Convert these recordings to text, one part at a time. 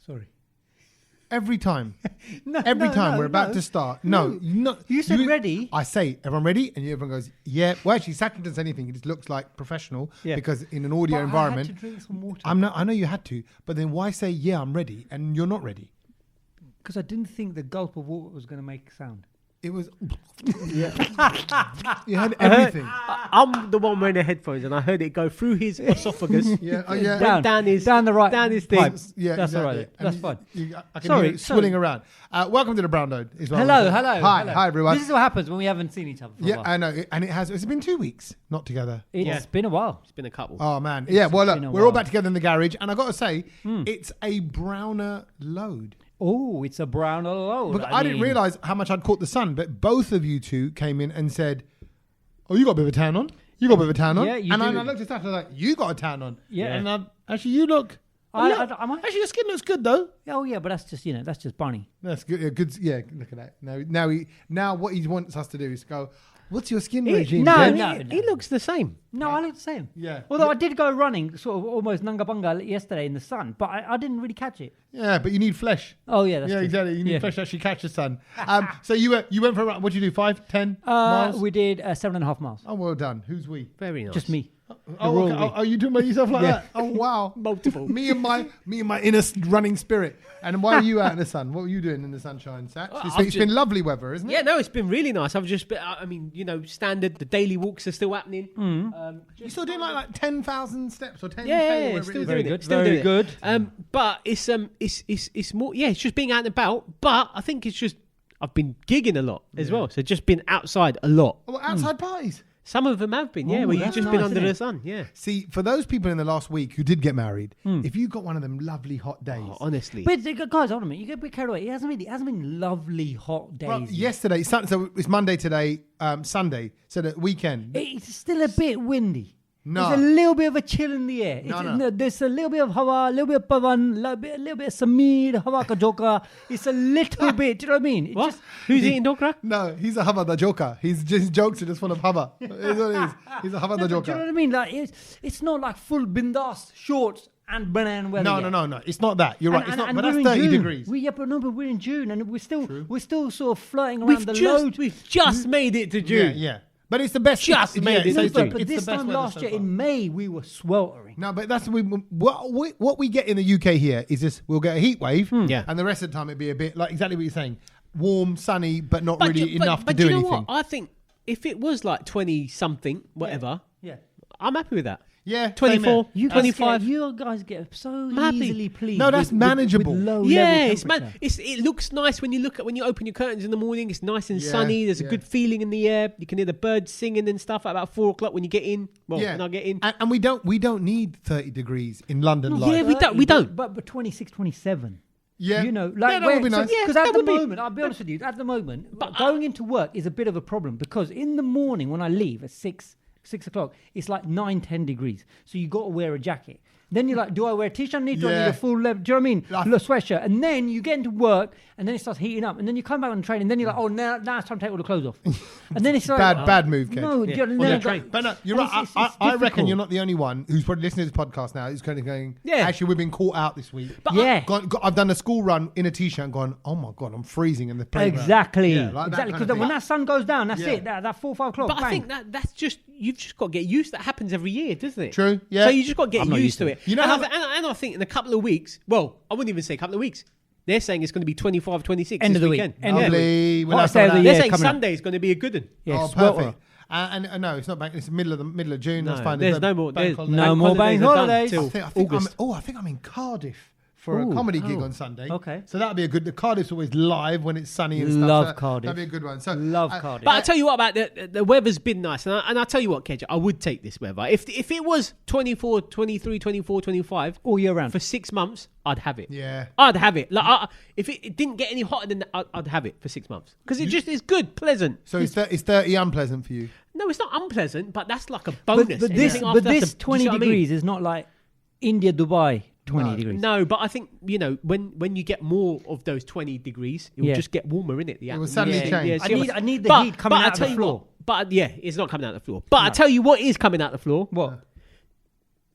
Sorry. Every time. No, Every time we're about to start. No. You said ready. I say, everyone ready? And everyone goes, yeah. Well, actually, Sakin doesn't say anything. He just looks like professional because in an audio environment. I had to drink some water. I know you had to. But then why say, yeah, I'm ready, and you're not ready? Because I didn't think the gulp of water was going to make sound. It was... You had everything. I'm the one wearing the headphones, and I heard it go through his esophagus. Yeah. down his thing. Pipes. Yeah, that's exactly. all right. That's fine. I can hear it swilling around. Welcome to the Brown Node. Is what Hello. Hi, everyone. This is what happens when we haven't seen each other for a while. I know. And it's been 2 weeks not together. It's been a while. It's been a couple. Oh, man. Yeah, well, look, been a we're all while. back together in the garage. And I got to say, it's a browner load. Oh, it's a brown load. Look, I didn't realise how much I'd caught the sun, but both of you two came in and said, oh, you got a bit of a tan on? You got a bit of a tan on? Yeah, you and do. I looked at that and I was like, you got a tan on. Yeah. And actually, you look... actually, your skin looks good, though. Oh, yeah, but that's just Barney. That's good. Yeah, good. Yeah, look at that. Now what he wants us to do is go, what's your skin regime? no, Dave?" no. He looks the same. No, I look the same. Yeah. Although I did go running, sort of almost nanga bunga yesterday in the sun, but I didn't really catch it. Yeah, but you need flesh. Oh, yeah, that's Yeah, true. exactly. You need flesh to actually catch the sun. So you went for a run. What did you do? 5, 10 miles? We did 7.5 miles. Oh, well done. Who's we? Very nice. Just me. Oh, okay. Are you doing by yourself like that? Oh, wow. Multiple. me and my inner running spirit. And why are you out in the sun? What were you doing in the sunshine, Sats? It's been lovely weather, isn't it? Yeah, no, it's been really nice. I've just been, standard, the daily walks are still happening. You still doing like 10,000 steps or 10K? Yeah, or whatever still it is? doing Very it. good. Still Very doing good. it. But it's more, it's just being out and about. But I think it's just, I've been gigging a lot as well. So just been outside a lot. Oh, outside parties. Some of them have been, where you've that's just nice, been under isn't the it? sun, yeah. See, for those people in the last week who did get married, if you got one of them lovely hot days. Oh, honestly. But guys, hold on a minute. You get a bit carried away. It hasn't been lovely hot days. Well, yet. yesterday, so it's Monday today, Sunday, so the weekend. It's still a bit windy. No. There's a little bit of a chill in the air. No. There's a little bit of hawa, a little bit of pavan, a little bit of samir, hawa ka joka. It's a little bit. Do you know what I mean? What? Who's eating dokra? No, he's a Havada joker. His jokes are just full of Hava. That's what it is. He's a Havada Do you know joker. what I mean? Like it's not like full bindas shorts and banana weather. No, yet. no. It's not that. You're right. It's not. And But we're that's in 30 June. degrees. But we're in June, and we're still sort of flirting around load. We've just made it to June. Yeah. But it's the best. Just made it. so No, it's the- But it's this the best time weather last so year far. in May we were sweltering. No, but that's what we get in the UK here is this: we'll get a heat wave, Yeah. and the rest of the time it'd be a bit like exactly what you're saying, warm, sunny, but not But really you- enough but to do you know anything. what? I think if it was like 20 something, whatever, Yeah. I'm happy with that. Yeah, 24, You 25. You guys get so happy. easily pleased. No, that's with manageable. low Yeah, level it's man. temperature. It looks nice when you open your curtains in the morning. It's nice and Yeah, sunny. There's yeah. a good feeling in the air. You can hear the birds singing and stuff at about 4:00 when you get in. Well, when I get in. and we don't need 30 degrees in London. No, life. yeah, we don't. But 26, 27. Yeah. You know, Yeah, like that would be nice. Because Yeah, at that the would be- moment, I'll be honest with you, at the moment, going into work is a bit of a problem because in the morning when I leave at 6 o'clock, it's like 9, 10 degrees. So you got to wear a jacket. Then you're like, do I wear a t-shirt? Do I need Yeah. a full level? Do you know what I mean? Like- A sweatshirt. And then you get into work and then it starts heating up. And then you come back on the train and then you're like, oh, now it's time to take all the clothes off. And then it's like... Bad move, Kedge. No, Yeah. then On the I go- train. But no, you're and right. it's I reckon difficult. you're not the only one who's probably listening to this podcast now who's kind of going, Yeah. actually, we've been caught out this week. But Yeah. I've done a school run in a t-shirt and gone, oh my God, I'm freezing in the playground. Exactly. Yeah, like that exactly. kind of Because thing. when that sun goes down, that's Yeah. it. That 4, 5 o'clock. But I bang. think that's just you've just got to get used. That happens every year, doesn't it? True, yeah. So you just got to get I'm not used to it. You know and, how- and I think in a couple of weeks. Well, I wouldn't even say a couple of weeks. They're saying it's going to be 25, 26 End this of the week. weekend. End of the week. Lovely. We'll Hottest have day of some the of year that. They're saying coming up. Sunday is going to be a good one. Yeah, Oh, swelter. perfect. And no, it's not back. It's middle of June. No, That's fine. there's a no more. bank There's holiday. No more bank are done holidays. till I think August. I think I'm in Cardiff for a Ooh. comedy gig on Sunday. Okay. So that'll be a good. The Cardiff's always live when it's sunny and stuff. Love so Cardiff. That'll be a good one. So Love Cardiff. But I tell you what about the weather's been nice, and I tell you what, Kedge, I would take this weather if it was 24, 23, 24, 25 all year round. for 6 months. I'd have it. Yeah. I'd have it. Like if it didn't get any hotter than that, I'd have it for 6 months because it just is good, pleasant. So it's 30 unpleasant for you. No, it's not unpleasant, but that's like a bonus. But this, Anything after that's this a- 20 do you see what I mean? degrees is not like India, Dubai 20 No. degrees. No, but I think when you get more of those 20 degrees, it will Yeah. just get warmer, innit? It will suddenly change. I need the heat coming out of the floor. But yeah, it's not coming out the floor. But I tell you what is coming out the floor. What?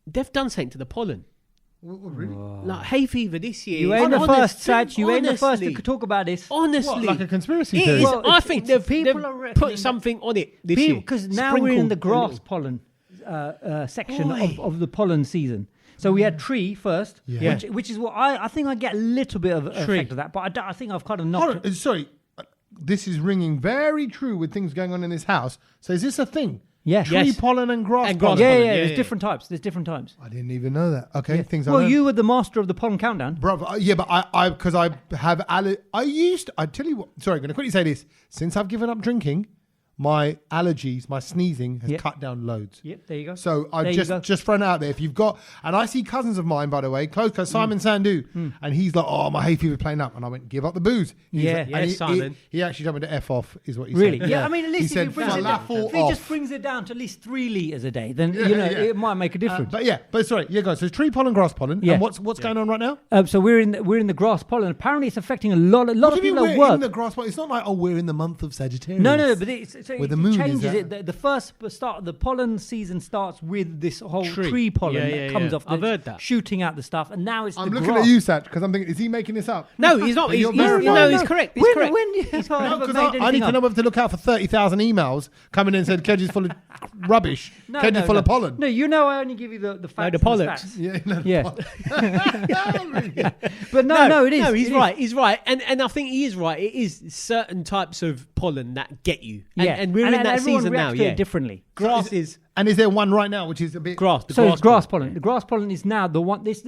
They've done something to the pollen. Really? Like hay fever this year. You ain't the first, Satch. You ain't the first honestly. to talk about this. Honestly, What, like a conspiracy it theory? is. Well, I it's- think it's- they've people are reckoning put something on it this year. Because now we're in the Sprinkled a grass little. pollen section Boy. of the pollen season. So we had tree first, Yeah. which is what I think I get a little bit of Tree. effect of that, but I think I've kind of Hold knocked on, sorry. This is ringing very true with things going on in this house. So is this a thing? Yeah. Tree Yes. pollen and grass And grass pollen. Yeah, pollen, yeah, yeah, there's yeah. different types. There's different types. I didn't even know that. Okay, Yeah. things I Well, learned. you were the master of the pollen countdown. Bro, yeah, but because I have I tell you what, sorry, I'm going to quickly say this. Since I've given up drinking, my allergies, my sneezing has Yep. cut down loads. Yep, there you go. So There I've you go. just thrown it out there. If you've got, and I see cousins of mine, by the way, close cousins, Simon Sandu, and he's like, oh, my hay fever's playing up. And I went, give up the booze. He's Yeah. like- Yes, and Simon. He actually told me to F off, is what he Really? said. Yeah, I mean, at He least if said, he brings it down, falafel if he off. just brings it down to at least 3 liters a day, then Yeah, you know yeah. it might make a difference. But sorry, yeah, guys. So it's tree pollen, grass pollen. Yeah. And what's going on right now? So we're in the grass pollen. Apparently, it's affecting a lot What of do you mean people at we're work. in the grass pollen? It's not like, oh, we're in the month of Sagittarius. No, but so Where it the moon is changes at. it. The first start, the pollen season starts with this whole Tree. tree pollen Yeah, that yeah, comes yeah. off. I've that's heard that. shooting out the stuff, and now it's I'm the looking grass. at you, Satch, because I'm thinking, is he making this up? No, he's not. But He's, you're he's, verifying. no, he's correct. He's correct. When you No, haven't because made I need anything to know up. whether to look out for 30,000 emails coming in and said Kedge is full of rubbish. Kedge is full of pollen. No, you know I only give you the facts. the and pollux. stats. Yeah, no, Yeah. pollen. But no, it is. No, he's it is. right. He's right, and I think he is right. It is certain types of pollen that get you, and we're in that everyone season now. reacts to Yeah, it differently. grass is And is there one right now which is a bit grass. The So grass it's grass pollen. The grass pollen is now the one. It's.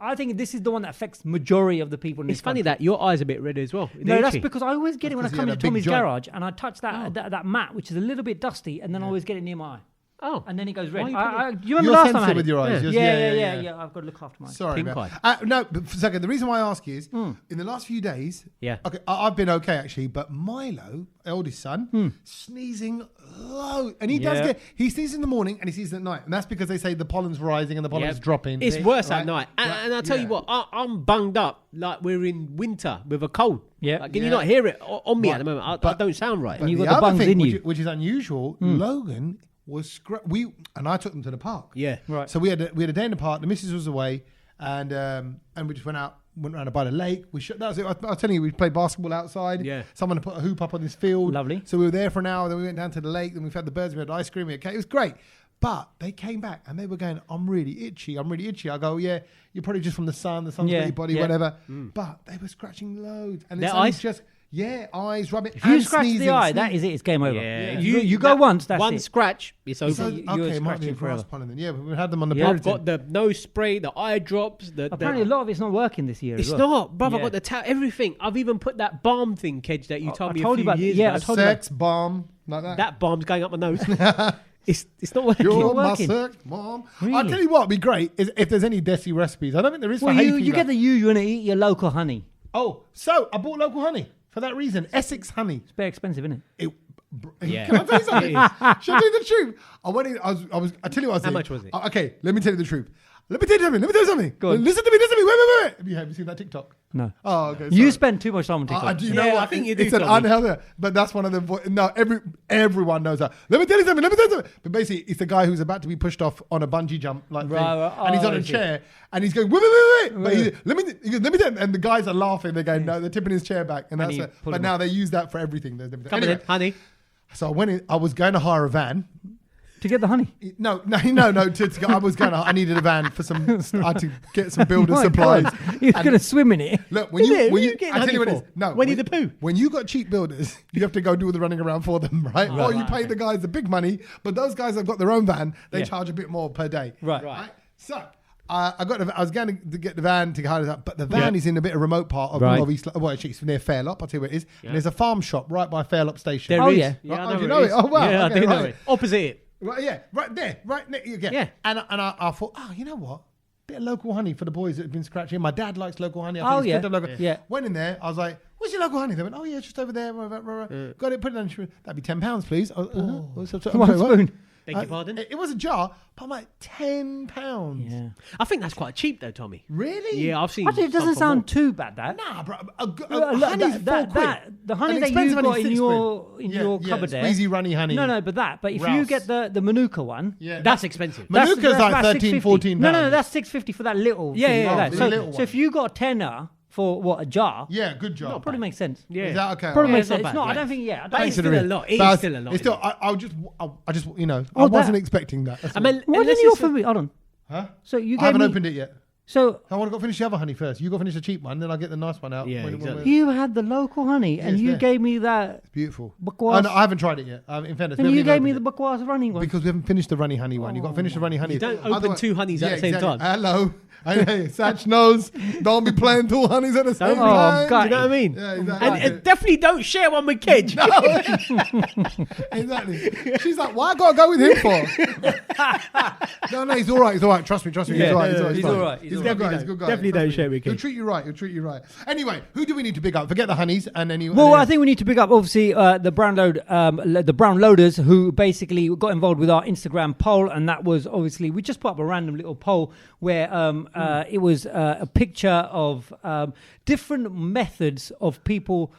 I think this is the one that affects majority of the people in It's this funny country. that your eyes are a bit red as well. No, that's because I always get it when I That's come 'cause into he had a big Tommy's joint. garage and I touch that mat, which is a little bit dusty, and then I always get it near my eye, oh, and then it goes Why red. you Do you remember You're last time I sensitive had with it? your eyes. Yeah. Yours- Yeah. I've got to look after mine. Sorry, Pink man. eye. No, but for a second, the reason why I ask you is in the last few days, Yeah. okay, I've been okay actually, but Milo, eldest son, sneezing low, and he does Yeah. he sneezes in the morning and he sneezes at night, and that's because they say the pollen's rising and the pollen's Yeah. dropping. It's worse Right? at night. And, Right. and I'll tell you Yeah. what, I'm bunged up like we're in winter with a cold. Yeah. Like, can you Yeah. not hear it on me Right. at the moment? I But- don't sound right. But you the got the other bungs thing, in you. which is unusual, Logan was and I took them to the park. Yeah. Right. So we had a day in the park. The missus was away, and we just went around by the lake. That was it. I was telling you, we played basketball outside. Yeah. Someone put a hoop up on this field. Lovely. So we were there for an hour. Then we went down to the lake. Then we fed the birds. We had ice cream. We had cake. It was great. But they came back and they were going, I'm really itchy. I go, yeah, you're probably just from the sun. The sun's Yeah, got your body, yeah. whatever. But they were scratching loads. And Their it's only eyes? just, eyes, rubbing. If you and scratch sneezing, the eye, that is it. It's game over. Yeah. You go that once. That's one it. scratch, it's over. So, you're okay, it might be a scratching grass forever. pollen then. Yeah, but we had them on the Yeah. period. I've got the nose spray, the eye drops. Apparently, a lot of it's not working this year. It's as well. not, bruv. I've Yeah. got the everything. I've even put that balm thing, Kedge, that you told I me told a you few about- years yeah, ago. I told you sex bomb like that. That balm's going up my nose. It's not working. You're my working. sex bomb. I'll Really? tell you what would be great is if there's any Desi recipes. I don't think there is Well, for hay you fever. get the you want to eat your local honey. Oh, so I bought local honey for that reason. Essex honey. It's very expensive, isn't it? Yeah. Can I tell you something? It is. Should I tell you the truth? I went in, I tell you what I was How doing. much was it? Okay, let me tell you the truth. Let me tell you something. Go on. Listen to me. Wait. Have you seen that TikTok? No. Oh, okay. You sorry. spend too much time on TikTok. Do you know Yeah, what? I think you do, It's an Tommy. unhealthy, but that's one of the. No, everyone knows that. Let me tell you something. But basically, it's the guy who's about to be pushed off on a bungee jump, like Right, thing, right. and he's Oh, on a I see. chair, and he's going, wait. But he goes, let me tell you, and the guys are laughing. They're going, no, they're tipping his chair back, and that's he it. pulled But him now they use that for everything. Come Anyway, in, honey. so I went in. I was going to hire a van. To get the honey. No. I was going to. I needed a van for some. I had to get some builder My supplies. God. You're And- going to swim in it. Look, when Is you it? when Who you, you getting I tell you honey what it is. for? No, Winnie the Pooh? When you got cheap builders, you have to go do all the running around for them, right? Or you pay the guys the big money, but those guys have got their own van. They Yeah. charge a bit more per day. Right. So I was going to get the van to hire that, but the van is in a bit of remote part of East. Well, actually, it's near Fairlop. I'll tell you where it is. And there's a farm shop right by Fairlop Station. There Oh, is. yeah. I Oh, know you where know it it? is. Oh, wow. Yeah, Okay, I do know right. it. Opposite it. Right, yeah, right there, right next. Yeah. And I thought, oh, you know what? Bit of local honey for the boys that have been scratching. My dad likes local honey. I Oh, think it's yeah. good to have local. Yeah. Went in there. I was like, "Where's your local honey?" They went, "Oh yeah, it's just over there." Got it. Put it on. That'd be £10, please. One Sorry, what? spoon. Beg your pardon? It was a jar, but I'm like, £10. Yeah. I think that's quite cheap though, Tommy. Really? Yeah, I've seen. Actually, it some doesn't for sound more. too bad. That. Nah, bro. Honey's £4. the honey An that expensive you honey's got in £6. your cupboard there. Squeezy runny honey. No, but if you Rouse. get the Manuka one, Yeah, That's expensive. Manuka's like about 13, 6.50. 14 No, pounds. that's £6.50 for that little. Yeah, thing yeah, like yeah. that. The So, little so one. if you got a tenner for what a jar, Yeah, good job. probably makes sense. Yeah. Is that okay? Probably Alright. makes it's not sense. It's bad, not. I yeah. don't think. Yeah, I But don't it's think still a Considering. lot. It But is still a lot. It's still, isn't it? I just, you know, Oh, I wasn't that- expecting that. That's I all. mean, Why unless didn't you it's a- offer me? Hold on. Huh? So you I gave haven't me. opened it yet. So I want to go finish the other honey first. You go finish the cheap one, then I'll get the nice one out. Yeah, when exactly. you had the local honey, and it's you there. gave me that. It's beautiful. Bakwas. Oh, no, I haven't tried it yet. In fairness, And we you haven't gave me even the opened bakwas running it. one. Because we haven't finished the runny honey one. You've got to finish the runny honey. You don't open Otherwise- two honeys at the same exactly. time. Hello. Hey, Satch knows. Don't be playing two honeys at the same Don't- time. God. Do you know what I mean? Yeah, exactly. And definitely don't share one with kids. Exactly. She's like, why I gotta go with him for? No, he's all right. He's all right. Trust me. Yeah, He's all right. he's fine. all right, he's He's all a good right. guy. He's a good guy. Definitely Trust don't me. share with He'll kids. treat you right. He'll treat you right. Anyway, who do we need to pick up? Forget the honeys and then Well, I think we need to pick up obviously the Brown Loaders, who basically got involved with our Instagram poll, and that was obviously we just put up a random little poll where it was a picture of different methods of people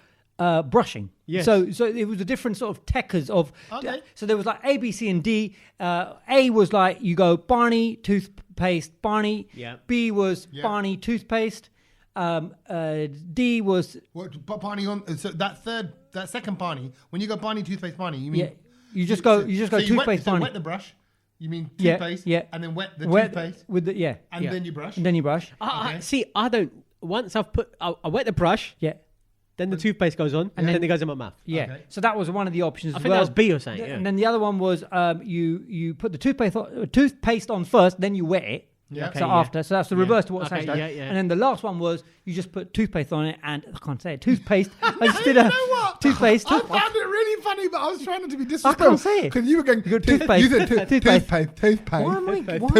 brushing. Yes. So it was a different sort of techers of. Okay. So there was like A, B, C, and D. A was like you go Barney toothpaste, Barney. Yeah. B was Yeah. Barney toothpaste. D was But Barney on so that second Barney. When you go Barney toothpaste Barney, you mean yeah. You just go toothpaste Barney. wet the brush. You mean Yeah, toothpaste? yeah. And then wet the Wet toothpaste, with the and Yeah. then you brush. and then you brush. Okay. See, I don't. Once I've put, I wet the brush, Yeah, then the toothpaste goes on, and then it goes in my mouth. yeah. Okay. So that was one of the options. I as think well. that was B or something. Yeah. And then the other one was you put the toothpaste on first, then you wet it. Yeah. Okay, So yeah. after, so that's the reverse to what Okay, Sash does. yeah, yeah. And then the last one was you just put toothpaste on it, and I can't say it. Toothpaste. I just did a You know what? toothpaste. I found it really funny, but I was trying not to be I disrespectful. can't say it. Because you were going got toothpaste. You said Toothpaste. toothpaste. Why am I Toothpaste.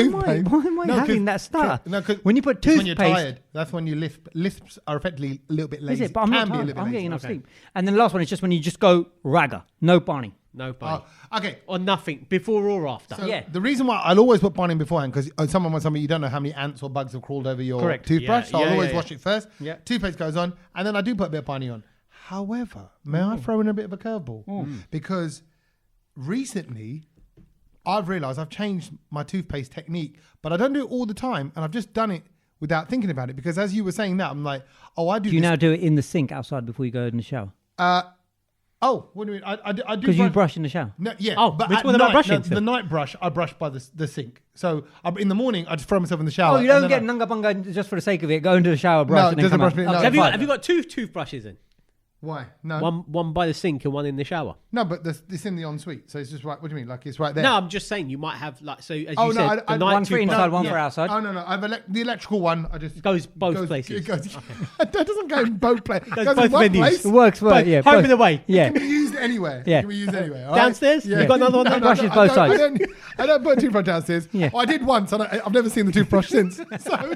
having No, that stutter? No, 'cause When you put it's when you're toothpaste, tired. That's when your lisps are effectively a little bit lazy. is it? But I'm not Can be a tired. little bit I'm lazy. getting enough Okay. sleep. And then the last one is just when you just go ragga, no Barney. No Barney. Okay. Or nothing, before or after. So Yeah. the reason why I'll always put Barney beforehand because someone wants something you don't know how many ants or bugs have crawled over your Correct. toothbrush. Yeah, So I'll yeah, always yeah, wash it first. Yeah. Toothpaste goes on, and then I do put a bit of Barney on. However, may I throw in a bit of a curveball? Because recently I've realised I've changed my toothpaste technique, but I don't do it all the time, and I've just done it without thinking about it. Because as you were saying that, I'm like, oh, I do. Do you this. now do it in the sink outside before you go in the shower? Oh, what do you mean? I do Because you brush in the shower. No, yeah. Oh, but which at one am I night, brushing no, to? the night brush, I brush by the sink. So in the morning, I just throw myself in the shower. Oh, you don't and get then nanga bunga just for the sake of it. Go into the shower, brush, No, and then doesn't come brush out. me, no. Okay, have you fine. have you got two toothbrushes then? Why? No. One by the sink and one in the shower. No, but it's in the ensuite, so it's just right. What do you mean? Like it's right there? No, I'm just saying you might have like so as Oh, you no, said, I- the one night One for toothbrush inside, one yeah. for outside. Oh no, I've the electrical one. I just goes both places. It goes, that doesn't go in both places. It Goes goes both in one venues. place. It works, Both, yeah. home both. and away. Yeah. It can be used anywhere. Yeah. It can be used anywhere. all right? Downstairs? Yeah. You got another one? No, Brushes I both don't- sides. I don't put a toothbrush downstairs. Yeah. Oh, I did once, and I've never seen the toothbrush since. So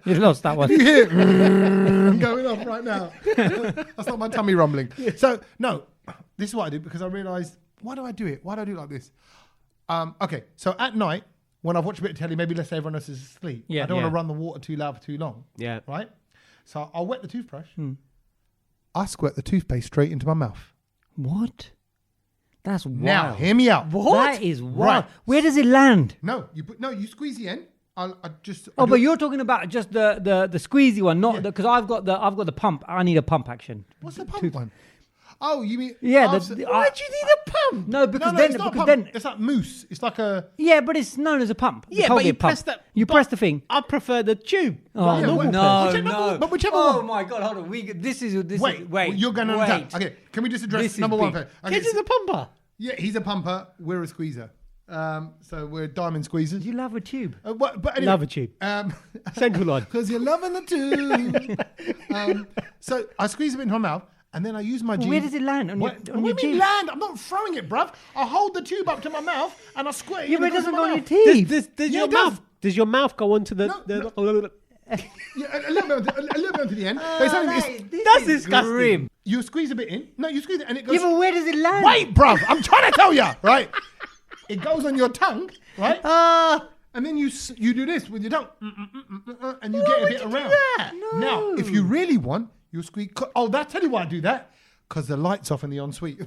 You lost that one. you hear going off right now. That's not my tummy rumbling. So no, this is what I do because I realised why do I do it? Why do I do it like this? Okay, so at night when I've watched a bit of telly, maybe let's say everyone else is asleep. Yeah. I don't Yeah. want to run the water too loud for too long. Yeah. Right. So I'll wet the toothbrush. I squirt the toothpaste straight into my mouth. What? That's wild. Now, hear me out. That is wild. Right. Where does it land? No, you squeeze the end. I just. Oh, but you're talking about just the squeezy one, not because I've got the pump. I need a pump action. What's the pump one? Oh, you mean? Yeah, Oh, why do you need a pump? No, because no, then it's not a because pump. then It's like mousse. It's like a. yeah, but it's known as a pump. The Yeah, but you Colgate pump. press that. You but press the thing. I prefer the tube. Oh like a yeah, normal well, person. But whichever Oh one. my god, hold on. This is Wait, you're going on wait. tap. Okay, can we just address This is number one big. first? Okay, Kids is a pumper. yeah, he's a pumper. We're a squeezer. So we're diamond squeezers. You love a tube. But anyway, Love a tube. Central line. Because you're loving the tube. So I squeeze it into my mouth, and then I use my G. Where does it land on What, your on what your do you tube? mean land? I'm not throwing it, bruv. I hold the tube up to my mouth and I squirt it. Yeah, in but it across doesn't my go on your mouth. teeth. Does Yeah, your it does. mouth? Does your mouth go onto the? Yeah, a little bit to the end. But it's only, it's, That's disgusting. Grim. you squeeze a bit in. No, you squeeze it and it goes. Yeah, but where does it land? Wait, bruv. I'm trying to tell you, right? it goes on your tongue, right? And then you do this with your tongue, and you get a bit around. No. Now, if you really want, you squeak. That's tell you why I do that. Because the light's off in the ensuite.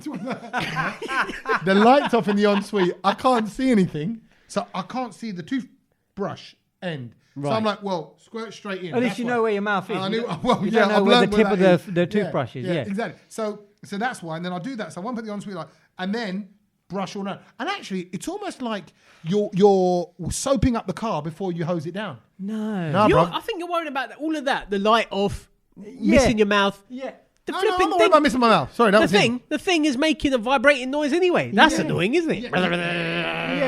The light's off in the ensuite. I can't see anything, so I can't see the toothbrush end. Right. So I'm like, well, squirt straight in. At least you know where your mouth is. I knew, You don't know where the tip of the toothbrush is. Yeah. Exactly. So that's why. And then I'll do that. So I won't put the ensuite light, and then brush all that. And actually, it's almost like you're soaping up the car before you hose it down. No. bro. I think you're worried about all of that. The light off, missing your mouth. Yeah. The No, flipping I'm not worried thing. about missing my mouth. Sorry, that The was him. thing, the thing is making a vibrating noise anyway. That's Yeah. annoying, isn't it? Yeah,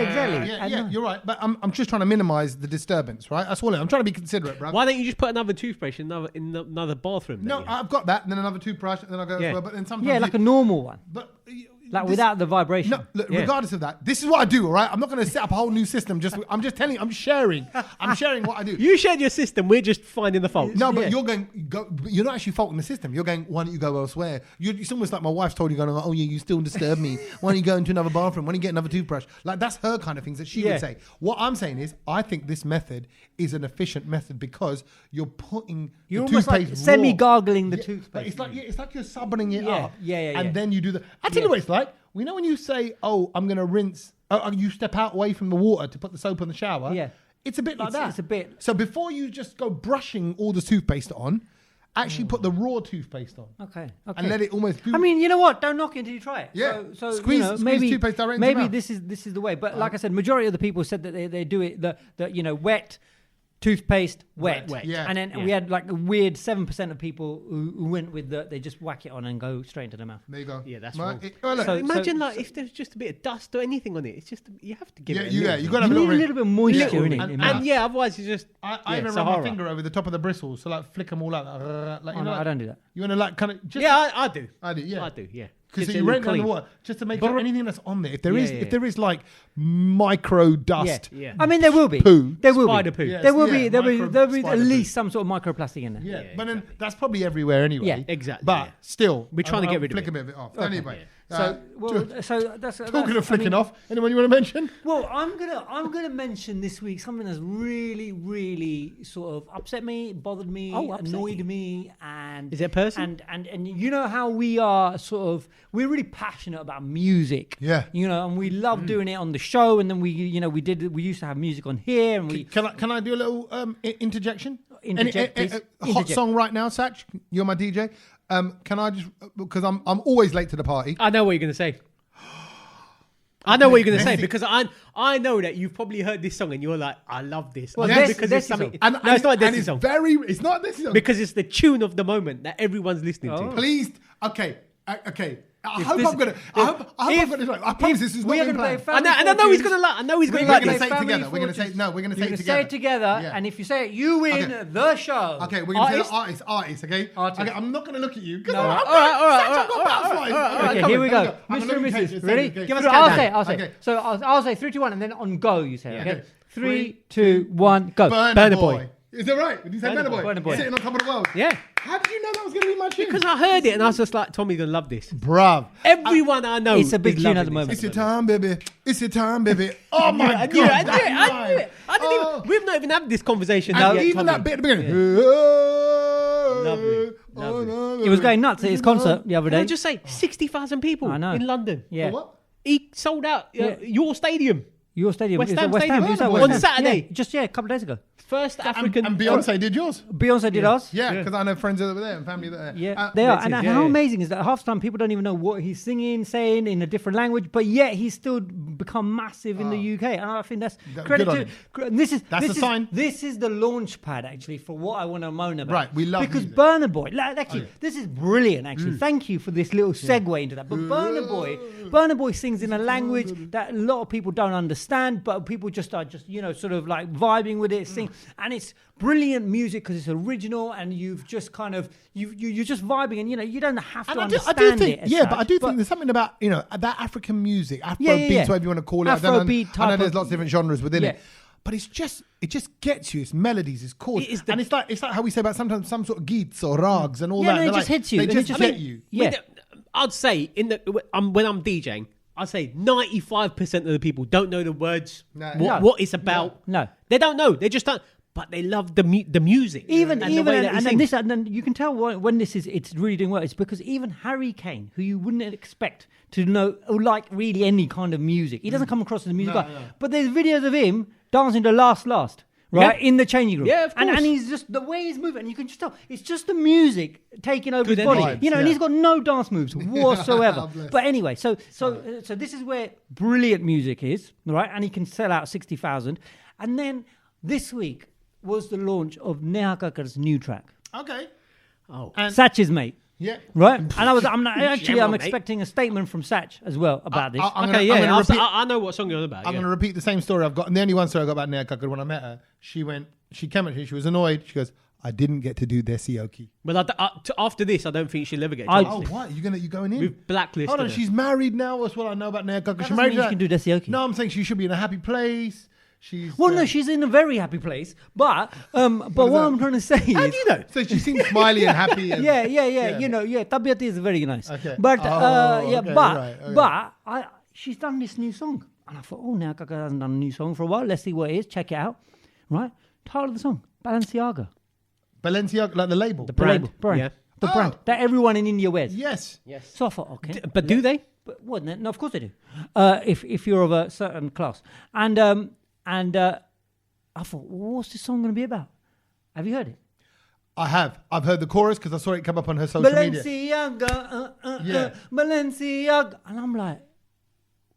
exactly. Yeah, I know. you're right. But I'm just trying to minimise the disturbance, right? That's all. I'm trying to be considerate, bro. Why don't you just put another toothbrush in another bathroom? No, then? I've got that, and then another toothbrush, and then I go Yeah. as well. But then sometimes, Yeah, like a normal one. but Like this- without the vibration. No, look, Yeah. regardless of that, this is what I do. All right, I'm not going to set up a whole new system. I'm just telling. I'm sharing. I'm sharing what I do. You shared your system. We're just finding the fault. No, but Yeah. you're not actually faulting the system. You're going, why don't you go elsewhere? It's almost like my wife's told you, going, oh yeah, you still disturb me. Why don't you go into another bathroom? Why don't you get another toothbrush? Like that's her kind of things that she Yeah. would say. What I'm saying is, I think this method is an efficient method because you're putting You're the almost like toothpaste semi-gargling the Yeah, toothpaste. but it's like you're subbing it Yeah, up. yeah, And yeah. then you do the. I tell you what it's like. We know when you say, oh, I'm going to rinse. You step out away from the water to put the soap in the shower. Yeah. It's a bit like that. It's a bit. So before you just go brushing all the toothpaste on, actually put the raw toothpaste on Okay. and let it almost. I mean, you know what? Don't knock it until you try it. Yeah. So Squeeze- you know, squeeze maybe toothpaste directly into maybe your mouth. this is the way. But like I said, majority of the people said that they do it the wet toothpaste wet. Wet. Yeah. And then Yeah. we had like a weird 7% of people who went with they just whack it on and go straight into the mouth. There you go. Yeah, that's Well, wrong. well, look, So- Imagine like if there's just a bit of dust or anything on it. It's just you have to give it. you little got to have You a need little, a little bit of moisture Yeah. in it. And- in and mouth. And yeah, otherwise you just. I yeah, even run my Sahara. finger over the top of the bristles, so like flick them all out. Like, Oh, no, I don't do that. You want to like kind of just. Yeah, I do. I do. Yeah. I do. Yeah. Because Just you a rent little down the clean. water just to make sure anything that's on there. If there Yeah, is, yeah, if yeah. there is like micro dust, Yeah. I mean, there will be. Poo. There will Spider be. poo. Yes, There will yeah, be. There'll be at spider poo. least some sort of microplastic in there. Yeah, Yeah, but then that's probably everywhere anyway. Yeah, exactly, But yeah. still, We're trying to get rid of flick it. a bit of it off. Anyway, So, that's talking of flicking off. Anyone you want to mention? Well, I'm gonna mention this week something that's really sort of upset me, bothered me, Upset annoyed you. me, and Is it a person? And you know how we are we're really passionate about music. Yeah. You know, and we love doing it on the show, and then we used to have music on here, and we Can I do a little interjection? Interject, please. Hot Interject. song right now, Satch. You're my DJ. Can I just because I'm always late to the party. I know what you're going to say. I know what you're going to say Messi. because I know that you've probably heard this song and you're like, I love this. Well, I know Desi- because Desi it's something. song. No, it's not a and Desi it's song. It's not a Desi song. Because it's the tune of the moment that everyone's listening Oh. to. Please, okay. I If hope this- I'm gonna. I hope I'm gonna. I promise this is we not are being gonna play planned. And I know he's going to like. I know he's going We're to like gonna this. say it Family together. We're gonna say Fortunes. no. We're gonna say You're it gonna together. say it together, Yeah. and if you say it, you win Okay. the show. Okay, we're gonna Artist? say artist. Okay. Artist. Okay. I'm not gonna look at you. No. All right. Okay, here we go. I'm Mr. gonna and look at Mrs. you. Ready? Okay. Give us So a I'll countdown. say. Okay. So I'll say 3, 2, 1, and then on go you say. Yeah. Okay. Okay. 3, 2, 1, go. Burna Boy. Is that right? Did you say Burna Burna Boy. Boy? Burna Boy. Sitting on top of the world. Yeah. How did you know that was gonna be my tune? Because I heard it and I was just like, Tommy's going to love this. Bruv. Everyone I know. It's a big is tune loving at the this. moment. It's your time, baby. It's your time, baby. Oh my I god. knew it. I that knew line. it. I didn't Oh. even. We've not even had this conversation. And yet, even Tommy. that bit at the beginning. Lovely. He was going nuts at his concert the other Can I day. just say 60,000 people I know. in London. Yeah. What? He sold out Yeah. your stadium. Your stadium. West Is Ham it West Ham? Stadium. Is that On West Ham? Saturday. Yeah, a couple of days ago. First African. And Beyonce did yours. Beyonce did ours. Yeah, because I know friends that were there and family that were there. Yeah, they are. This And is- how yeah. amazing is that? Half the time people don't even know what he's singing, saying in a different language, but yet he's still become massive in the UK. And I think that's Good credit on to. him. This a is sign. This is the launch pad actually for what I want to moan about. Right, we love because music. Burna Boy. Actually, Okay. this is brilliant. Actually, thank you for this little segue into that. But Burna Boy sings in a language that a lot of people don't understand, but people just are sort of like vibing with it, sing, and it's brilliant music because it's original, and you've just kind of you're just vibing, and you don't have to And I do understand think, it. As yeah, such, but I do think there's something about that African music, Afro Yeah, yeah, beats, yeah. whatever you want to call it. Afrobeat I know type there's of- lots of different genres within Yeah. it, but it just gets you. It's melodies, it's chords, It is the- and it's like how we say about sometimes some sort of geets or rags and all Yeah, that. no, it They're just like- hits you. They And it just just- get you. Yeah. I'd say when I'm DJing, I say 95% of the people don't know the words, No. what it's about. No. They don't know. They just don't. But they love the music. Even and the way that he and sings. this and then you can tell when this is it's really doing well. It's because even Harry Kane, who you wouldn't expect to know or like really any kind of music, he doesn't come across as a music guy. no. But there's videos of him dancing to Last, right in the changing room. Yeah, of course. And he's just the way he's moving, and you can just tell it's just the music taking over Good his body. energy. You know, and Yeah. he's got no dance moves whatsoever. Bless. But anyway, so this is where brilliant music is, right? And he can sell out 60,000. And then this week was the launch of Neha Kakkar's new track, Okay. Oh. And Satch's Mate. yeah. Right, and I'm on, mate. expecting a statement from Satch as well about this. I'm Okay, gonna yeah. repeat- I know what song you're on about. I'm yeah. going to repeat the same story I've got. And the only one story I got about Neha Kakkar when I met her, she came up to me, she was annoyed. She goes, I didn't get to do Desioki. But after this, I don't think she'll ever get a I- chance Oh, to. what? You going in? We've blacklisted Hold on, her. she's married now. That's what I know about Neha Kakkar. That She's doesn't married. mean she can do Desioki. No, I'm saying she should be in a happy place. She's. Well, no, she's in a very happy place, but what that? I'm trying to say How is, do you know? So she seems smiley and happy. And, yeah, you know, Tabiat is very nice. Okay. But Oh, okay, right, okay. but she's done this new song, and I thought, oh, now Kaka hasn't done a new song for a while. Let's see what it is. Check it out. Right, title of the song: Balenciaga. Balenciaga, like the label. The Brand, brand, yeah. the Oh. brand that everyone in India wears. Yes. So I thought, okay, But do they? but what? No, of course they do. If you're of a certain class, and I thought, what's this song going to be about? Have you heard it? I have. I've heard the chorus because I saw it come up on her social media. Balenciaga, Yeah. Balenciaga, and I'm like,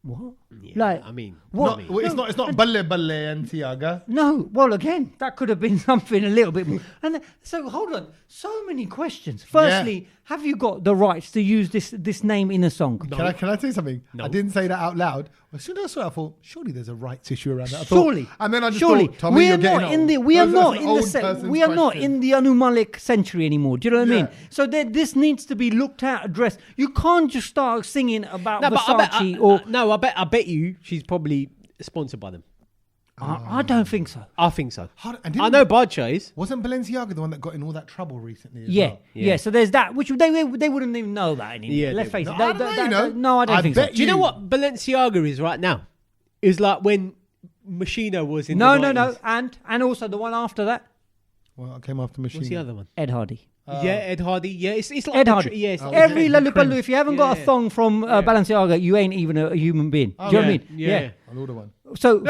what? Like, I mean, what? Well, it's not Balle and Tiaga. No, well, again, that could have been something a little bit more. And so, hold on, so many questions. Firstly, have you got the rights to use this name in a song? Can I tell you something? No. I didn't say that out loud. As soon as I saw it, I thought, surely there's a rights issue around that. I Surely, thought, and then I just surely, thought, Tommy, you're getting old. we are That's not an in old the person's we are not question. in the Anumalic century anymore. Do you know what I mean? Yeah. So this needs to be looked at, addressed. You can't just start singing about no, but Versace or I bet you she's probably sponsored by them. I don't think so. I think so. Hold on, and I know Badsha is. Wasn't Balenciaga the one that got in all that trouble recently as Yeah, well? yeah. So there's that, which they wouldn't even know that anymore. Yeah, Let's they face it. No, I don't know, No, I don't I think so. bet Do you know You- what Balenciaga is right now? Is like when Machino was in No, the no, 90s. no. And also the one after that, Well, I came after Machine. What's the other one? Ed Hardy. Yeah, Ed Hardy. Yeah, it's like Ed the Hardy. yeah, it's Oh, Every yeah. Lollipaloo, if you haven't got a Yeah. thong from Balenciaga, you ain't even a human being. Oh, Do you know yeah. what I mean? Yeah. I'll order one. So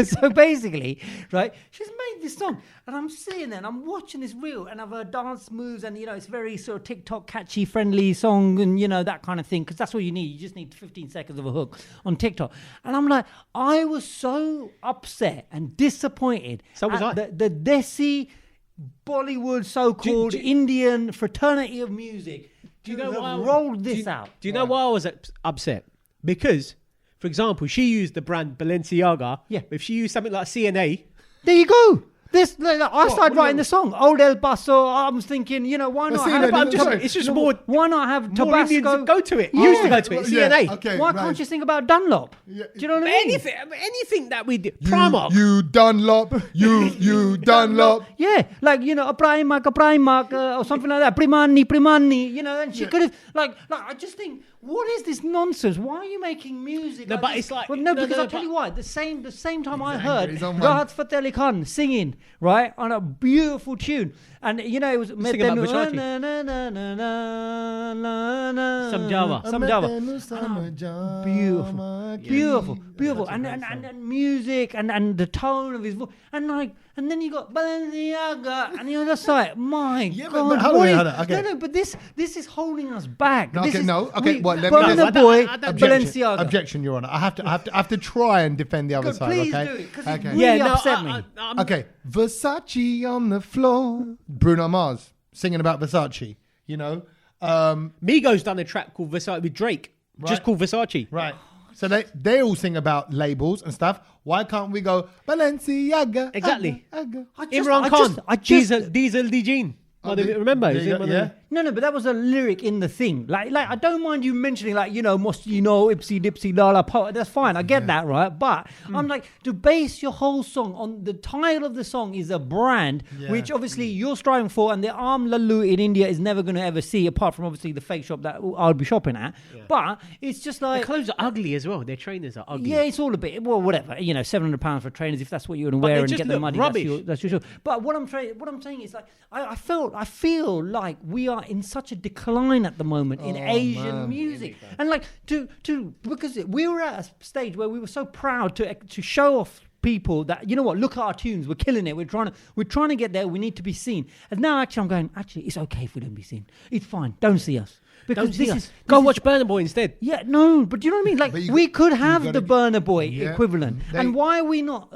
so basically, right? She's made this song, and I'm sitting there, and I'm watching this reel, and I've heard dance moves, and it's very sort of TikTok catchy, friendly song, and that kind of thing, because that's all you need. You just need 15 seconds of a hook on TikTok, and I'm like, I was so upset and disappointed. So was at I. The Desi Bollywood, so-called Do- Indian fraternity of music. Do you know have why rolled this out? Do you know why I was upset? Because, for example, she used the brand Balenciaga. Yeah. If she used something like CNA, There you go. This I started What writing the song. Old El Paso. I was thinking, why not see, have? no, but I'm no, just, sorry. it's just more Why not have more Indians Tabasco? that go to it. Yeah. Used to go to it. Yeah, CNA. okay, Why right. can't you think about Dunlop? Yeah. Do you know what I mean? Anything that we do. Primark. You Dunlop. You Dunlop. Yeah, like a Primark, or something like that. Primani. And she could have like I just think, what is this nonsense? Why are you making music? No, like but this? it's like- well, no, no, because no, I'll tell but- you why. The same time I angry. heard He's on one. Rahat Fateh Ali Khan singing right on a beautiful tune, and it was singing about Versace. Some Java. Some Java. Beautiful, and music and the tone of his voice, and then you got Balenciaga, and you're just like, my Yeah, God, but hold on, what is- hold on, okay. no, but this is holding us back. No, This okay, is- no, okay, we- well, let me- Burna no, Boy, I don't- Balenciaga. Objection, Your Honor. I have to try and defend the other Good, side. please okay. do it, 'cause it okay. really Yeah, no, upset me. Okay, Versace on the floor. Bruno Mars singing about Versace. Migos done a track called Versace with Drake. Right. Just called Versace. Right. So they all sing about labels and stuff. Why can't we go Balenciaga? Exactly. Aga? I just- Imran I Khan. just- Diesel D. Jean. Oh, Remember? there He's you in go, one of yeah. the- No, but that was a lyric in the thing. Like I don't mind you mentioning, like, you know, must you know, ipsy dipsy la la po. That's fine. I get that, right? But I'm like, to base your whole song on the title of the song is a brand, which obviously you're striving for, and the Arm Lalu in India is never going to ever see, apart from obviously the fake shop that I'll be shopping at. Yeah. But it's just like, their clothes are ugly as well. Their trainers are ugly. Yeah, it's all a bit, well, whatever. You know, £700 for trainers, if that's what you're going to wear and get the money. That's your show. But what I'm saying is, like, I feel like we are in such a decline at the moment in Asian music, and like because we were at a stage where we were so proud to show off people that, you know what, look at our tunes, we're killing it, we're trying to get there, we need to be seen. And now actually I'm going, actually it's okay if we don't be seen, it's fine, don't see us. Because Go watch Burna Boy instead. Yeah, no, but you know what I mean? Like, we could have the Burna Boy equivalent. And why are we not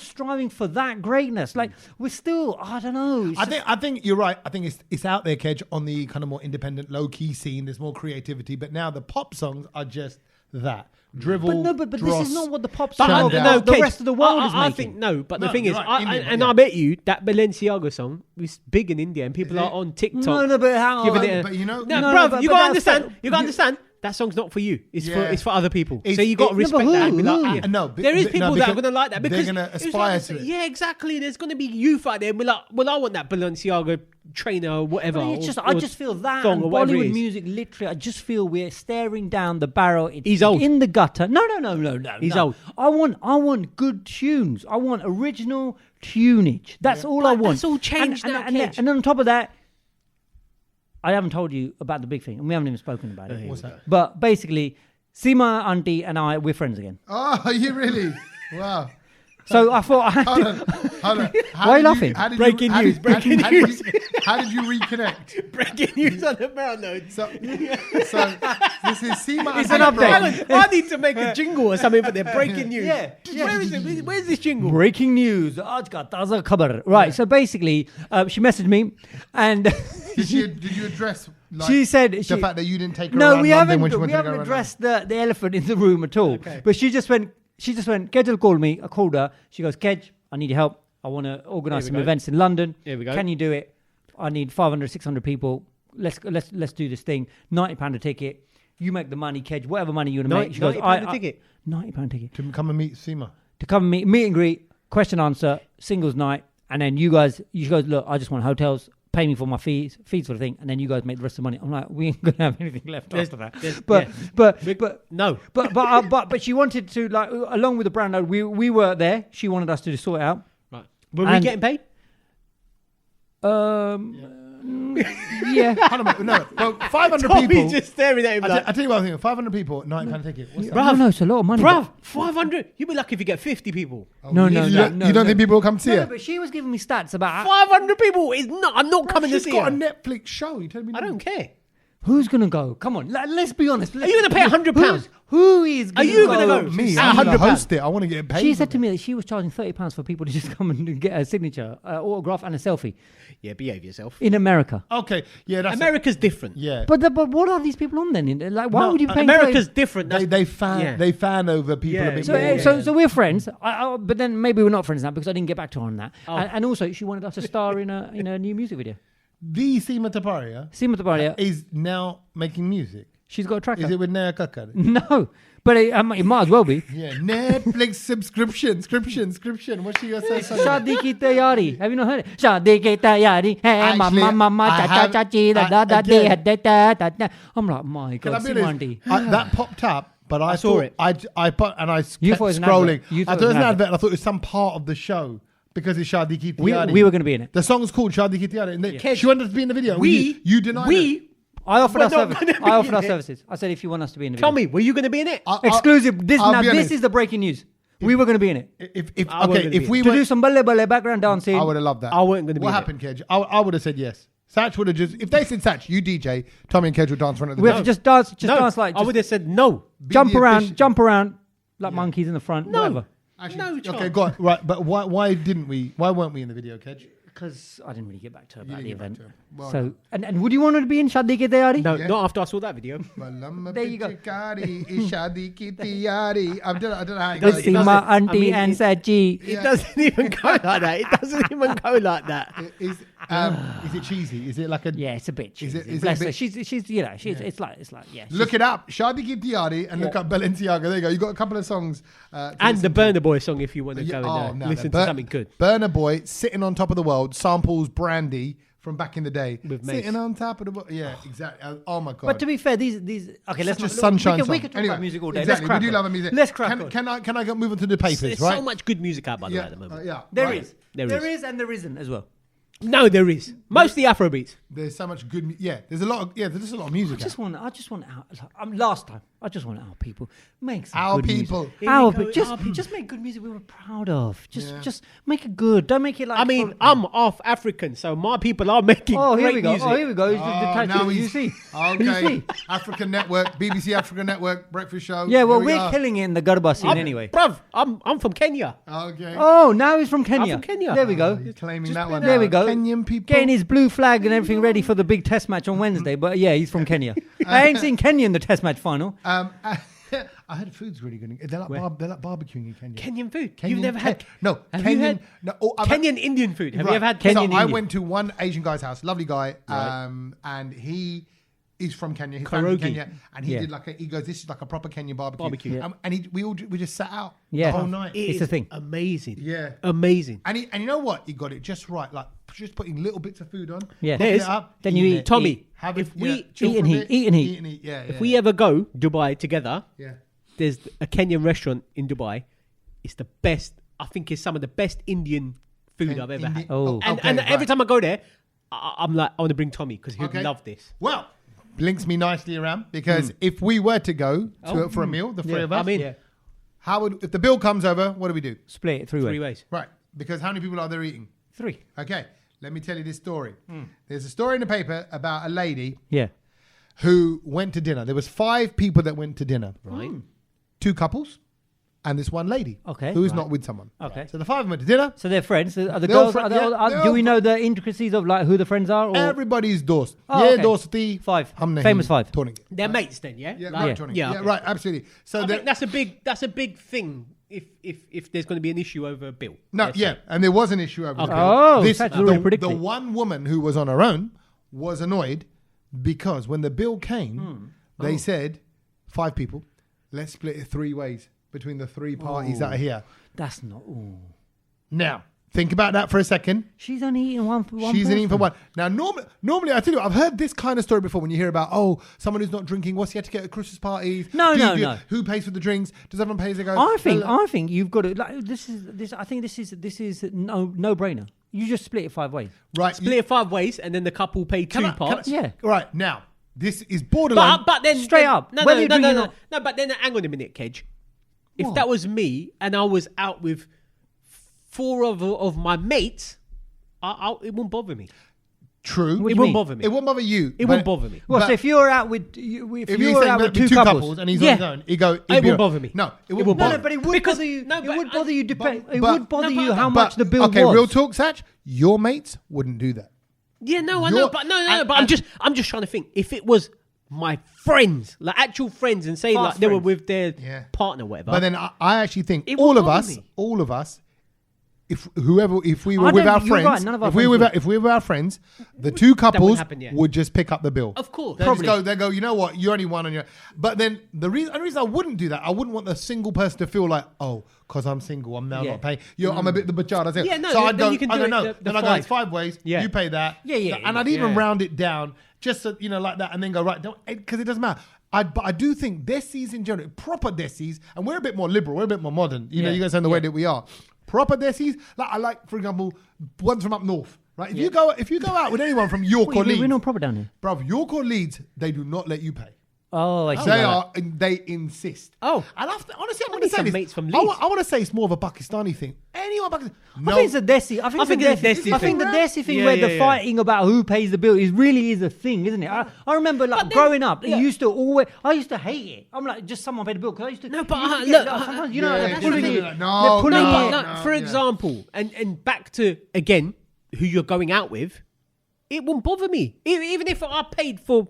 striving for that greatness? Like, we're still, I don't know. I think you're right. I think it's out there, Kedge, on the kind of more independent, low-key scene. There's more creativity. But now the pop songs are just that. Drivel, but this is not what the pop But song the rest of the world is making. I think but the thing is, I bet you that Balenciaga song was big in India and people are on TikTok. No, but how? But you know, bruv, you gotta understand. You gotta understand. That song's not for you. It's for other people. So you got to respect that. And be like, no, there is people that are going to like that because they're going to aspire to it. Yeah, exactly. There's going to be youth out there and be like, well, I want that Balenciaga trainer or whatever. I just feel that and Bollywood music, literally, I just feel we're staring down the barrel. He's old. In the gutter. No. He's old. I want good tunes. I want original tunage. That's all I want. That's all changed now, and on top of that, I haven't told you about the big thing, and we haven't even spoken about it. What's that? But basically, Seema, Auntie, and I, we're friends again. Oh, are you really? Wow. So I thought I had to... Hold on. Why are you laughing? Breaking news. How did you reconnect? Breaking news on the brown note. So this is Seema. It's an update. I need to make a jingle or something for their breaking news. Yeah. Where is it? Where's this jingle? Breaking news. Aaj ka taza khabar. Right. So basically, she messaged me, and did you address? Like, she said the fact that you didn't take her no, around we London haven't. When she We haven't to addressed the elephant in the room at all. Okay. But she just went. Kedge called me. I called her. She goes, Kedge, I need your help. I want to organise some events in London. Here we go. Can you do it? I need 500, 600 people. Let's do this thing. £90 a ticket. You make the money, Kedge. Whatever money you want to make. She goes, £90 a ticket. £90 ticket to come and meet Seema. To come and meet and greet, question answer, singles night, and then you guys, look, I just want hotels. Pay me for my fees for the thing, and then you guys make the rest of the money. I'm like, we ain't gonna have anything left after that. But she wanted to, like, along with the brand load, we were there. She wanted us to sort it out. Right. Were we getting paid? Yeah. No, well, 500 Tommy's people. just staring at him like... I tell you what I think. 500 people, £90 a ticket. What's that? Bruv, No, it's a lot of money. Bruv, 500. You'd be lucky if you get 50 people. No. You don't think people will come see No, her? but she was giving me stats about 500 people is not... I'm not coming to She's see got her. a Netflix show. You tell me. I don't care. who's going to go. Come on, let's be honest. Are you going to pay £100? Who is Are you going to go? Me, I'm going to host it. I want to get paid. She said to me that she was charging £30 for people to just come and get a signature, autograph, and a selfie Yeah, behave yourself. in America. Okay, yeah, that's America's different. yeah. But what are these people on then? Like, why No, would you pay? America's different. They fan over people Yeah. a bit So, more. so we're friends, but then maybe we're not friends now because I didn't get back to her on that. Oh. And also, she wanted us to star in a new music video. The Seema Taparia Seema Taparia, is now making music. she's got a tracker. Is it with Naya Kakkar? No, but it might as well be. Yeah, Netflix subscription. What's she gonna say? Shadi ki tayari. Have you not heard it? Shadi ki tayari. Hey, Actually, mama, I cha have- cha chi da da da again. da da da. I'm like, my Can I God, be honest? Simandi. That popped up, but I saw thought it. I put and I You kept thought it was an scrolling. advert. You I thought thought it was an advert. And I thought it was some part of the show because it's Shadi Ki Tayari. We were going to be in it. The song's called Shadi Ki Tayari. And Yeah. she wanted to be in the video. You denied it. I offered We're our not service. gonna be I offered our in it. services. I said, if you want us to be in the Tell video. me, were you going to be in it? Exclusive. This I'll be this honest. is the breaking news. We were going to be in it. If we To were, do some balle background dancing. I would have loved that. I weren't gonna be What in it. happened, Kedge? I would have said yes. Satch would have just. If they said Satch, you DJ, Tommy and Kedge would dance front of the We have to just dance. Just No, dance like. I would have said no. Jump the around. official- Jump around like monkeys in the front. No. Whatever. Actually, No okay, chance. go on. Right, but why didn't we? Why weren't we in the video, Kedge? Because I didn't really get back to her about the didn't get back event. to her. Well So and would you want her to be in Shadi Ke Tayari? No, Yeah. not after I saw that video. There you go. Shadi Ki Tayari. I don't know how it Go goes. see doesn't- my I auntie mean, and Sachi. It doesn't even go like that. It doesn't even go like that. Is it cheesy? Is it like a? Yeah, it's a bit cheesy. Is it a Bless her. bit- She's it's like yeah. Look it up, Shadi Gibdiadi, and look up Balenciaga. There you go. You got a couple of songs. To And the listen to. Burna Boy song if you want to go and listen to something good. Burna Boy, Sitting on Top of the World, samples Brandy from back in the day. With Mace. Sitting on top of the world. Yeah, exactly. Oh my god. But to be fair, these okay, let's Such a not sunshine we song. can talk Anyway, about music all day. Exactly. Let's crack We do on. love music. Let's crack on. Can I go move on to the papers? There's right? so much good music out by the way Yeah. at the moment. Yeah. There right. is. There There is. is and there isn't as well. No, there is. Mostly Afrobeats. There's so much good. There's a lot of. Yeah, there's just a lot of music. I just want last time. I just want our people make some Our good people. music. Here Our we go, people. our people. Just make good music we were proud of. Just make it good. Don't make it like. I mean, I'm half African, so my people are making oh, here great we go. music. Oh, here we go. now You he's see. okay. You see. African Network, BBC African Network, Breakfast Show. Yeah, well, Here we we're are. killing it in the Garba scene anyway. Bruv, I'm from Kenya. Okay. Oh, now he's from Kenya. I'm from Kenya. There we go. He's claiming that one. There we now. go. Kenyan people. Getting his blue flag and everything ready for the big test match on Wednesday. But yeah, he's from Kenya. I ain't seen Kenya in the test match final. I heard food's really good. They're like, barbecuing in Kenya. Kenyan food. Kenyan- You've never had? No. Have Kenyan, you had no, I've Kenyan Indian food? Have Right. you ever had So Kenyan I Indian? went to one Asian guy's house, lovely guy, Right. and he is from Kenya. He's from Karaoke. Kenya, and he Yeah. did he goes, this is like a proper Kenyan barbecue. Barbecue. Yeah. And we just sat out Yeah. the whole night. It It's is a thing. Amazing. Yeah. Amazing. And you know what? He got it just right. Like just putting little bits of food on. Yeah. popping There's- it up, then you eating eat- it. Tommy, Have if it, we- yeah, chill eat for and a eat, bit, eat and eat. Yeah, If we ever go Dubai together, yeah. there's a Kenyan restaurant in Dubai. It's the best. I think it's some of the best Indian food I've ever had. Oh. And, Okay, and every right. time I go there, I'm like, I want to bring Tommy because he'd Okay. love this. Well, links me nicely around because if we were to go for a meal, the three of us, I'm in. Yeah. how would if the bill comes over? What do we do? Split it 3 3 ways. ways. Right, because how many people are there eating? 3. Okay, let me tell you this story. There's a story in the paper about a lady Yeah. who went to dinner. There was 5 people that went to dinner. Right. 2 couples and this one lady. Okay. Who is Right. not with someone. Okay. So the 5 of them went to dinner. So they're friends. Are the They're all girls? friends, Are they- yeah, are- they're do all we know the intricacies of like who the friends are? Or? Everybody's dost. Oh, Yeah, okay. dosti. 5. Hum nahi. Famous 5. Toning. They're mates then, yeah. Yeah, Like- right, Yeah. Toning. Yeah, Yeah, okay. right, absolutely. So I the- think that's a big thing if there's going to be an issue over a bill. No, Let's yeah, say. and there was an issue over Okay. the Oh, this. that's already The predicted. one woman who was on her own was annoyed because when the bill came, they said 5 people. Let's split it 3 ways between the 3 parties that are here. That's not. Ooh. Now, think about that for a second. She's only eating one for one. She's in eating for person. one. Now, normally, I tell you, I've heard this kind of story before. When you hear about, someone who's not drinking, what's the etiquette at Christmas parties? No. Who pays for the drinks? Does everyone pay as they go? I think you've got to. Like, I think this is no brainer. You just split it 5 ways. right. Split it 5 ways, and then the couple pay 2 parts. Yeah. Right now, this is borderline. But then Straight then- up, No, whether no, you're no, no, drinking no, or- no. But then hang on a minute, Kedge. If What? that was me and I was out with 4 of my mates, it wouldn't bother me. True. What do It you wouldn't mean? bother me. It wouldn't bother you. It wouldn't bother me. Well, But so if you're out with if you're you're saying out with that 2 couples, and he's Yeah. on his own, it It wouldn't bother me. No, it It wouldn't wouldn't bother. no, but it would Because- bother you. no, It but would bother you. It but- would bother no, you but- how But- much the bill okay, was. real talk, Satch. Your mates wouldn't do that. Yeah, no, I You're- know, but no, and- but I'm just trying to think. If it was my friends, like actual friends, and say Fast like they were friends. with their Yeah. partner, or whatever. But then I actually think It all would of bother us, me. if we were I with don't our think you're friends, right, none of our if we friends were would. if we were with our friends, the 2 couples happen, yeah. would just pick up the bill. Of course. They go. You know what? You're only one on your. But then the only reason I wouldn't do that, I wouldn't want the single person to feel like, because I'm single, I'm now Yeah. not paying. I'm a bit the bachada. Yeah, no, So I'd then go. you can I do go it no. the Then I go. 5. It's 5 ways. Yeah. You pay that. Yeah, And I'd even yeah. round it down just so, like that, and then go right. Because it doesn't matter. But I do think desis in general, proper desis, and we're a bit more liberal, we're a bit more modern. You know, Yeah. you guys know the way that we are. Proper desis, like I like, for example, ones from up north. Right? If you go out with anyone from York or Leeds, We're not proper down here. bruv, York or Leeds, they do not let you pay. Oh, I see. They that. are, and they insist. Oh. And honestly, I'm I going need to say some this. mates from I Leeds. want to say it's more of a Pakistani thing. Anyone Pakistan? I think it's a Desi. I think it's a Desi. I think the thing. Desi thing Yeah, where yeah, the yeah. fighting about who pays the bill is really a thing, isn't it? I remember like But then- growing up, yeah. I used to hate it. I'm like, just someone pay the bill because I used to. No, but you used to look, get, like, sometimes you know yeah, they're yeah, pulling yeah, it. yeah, no, They're pulling No, it. but no, for yeah. example, and back to again, who you're going out with, it wouldn't bother me. Even if I paid for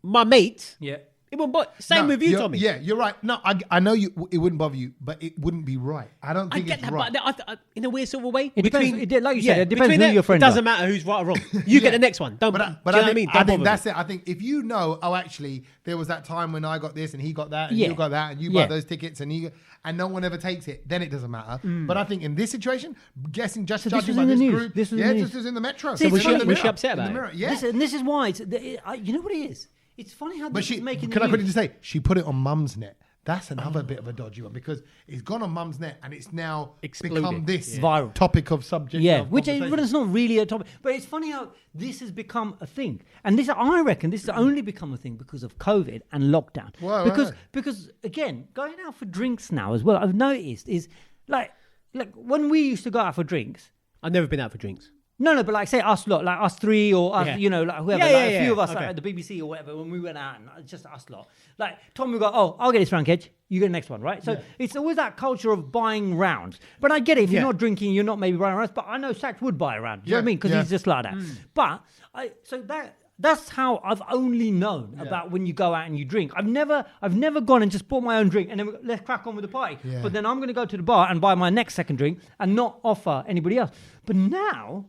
my mates, Yeah. It won't bother. Same No, with you, you're- Tommy. Yeah, you're right. No, I know it wouldn't bother you, but it wouldn't be right. I don't I think get it's that, right. but in a weird sort of way. It depends- like you said, it depends between who them, your friends It doesn't are. matter who's right or wrong. You get Yeah. the next one. Don't. But do you know I what I think, mean? I Don't think bother that's me. it. I think if you know, oh, actually, there was that time when I got this and he got that and Yeah. you got that and you Yeah. bought those tickets and no one ever takes it, then it doesn't matter. But I think in this situation, judging this by was this in the news. group, This was in yeah, the just news. as in the metro. See, it's In funny- the was she mirror. upset In the about it? mirror, Yeah. This is why you know what it is. It's funny how But this she, is making. can the I quickly news. just say, she put it on Mum's Net. That's another bit of a dodgy one because it's gone on Mum's Net and it's now Exploded. become this Viral topic of subject. Yeah, of which conversation. it's not really a topic, but it's funny how this has become a thing, and this I reckon this has only become a thing because of COVID and lockdown. Wow, because again, going out for drinks now as well, I've noticed is like when we used to go out for drinks. I've never been out for drinks. No, but like say us lot, like us three or us, Yeah. like whoever, Yeah, like yeah, a few yeah. of us Okay. like, at the BBC or whatever, when we went out, and it's just us lot. Like Tom would go, oh, I'll get this round, Kedge. You get the next one, right? So it's always that culture of buying rounds. But I get it. If you're Yeah. not drinking, you're not maybe buying rounds. But I know Sax would buy a round. Do you know what I Yeah, mean? Because yeah. he's just like that. But that's how I've only known about when you go out and you drink. I've never gone and just bought my own drink and then let's crack on with the party. Yeah. But then I'm going to go to the bar and buy my next second drink and not offer anybody else. But now.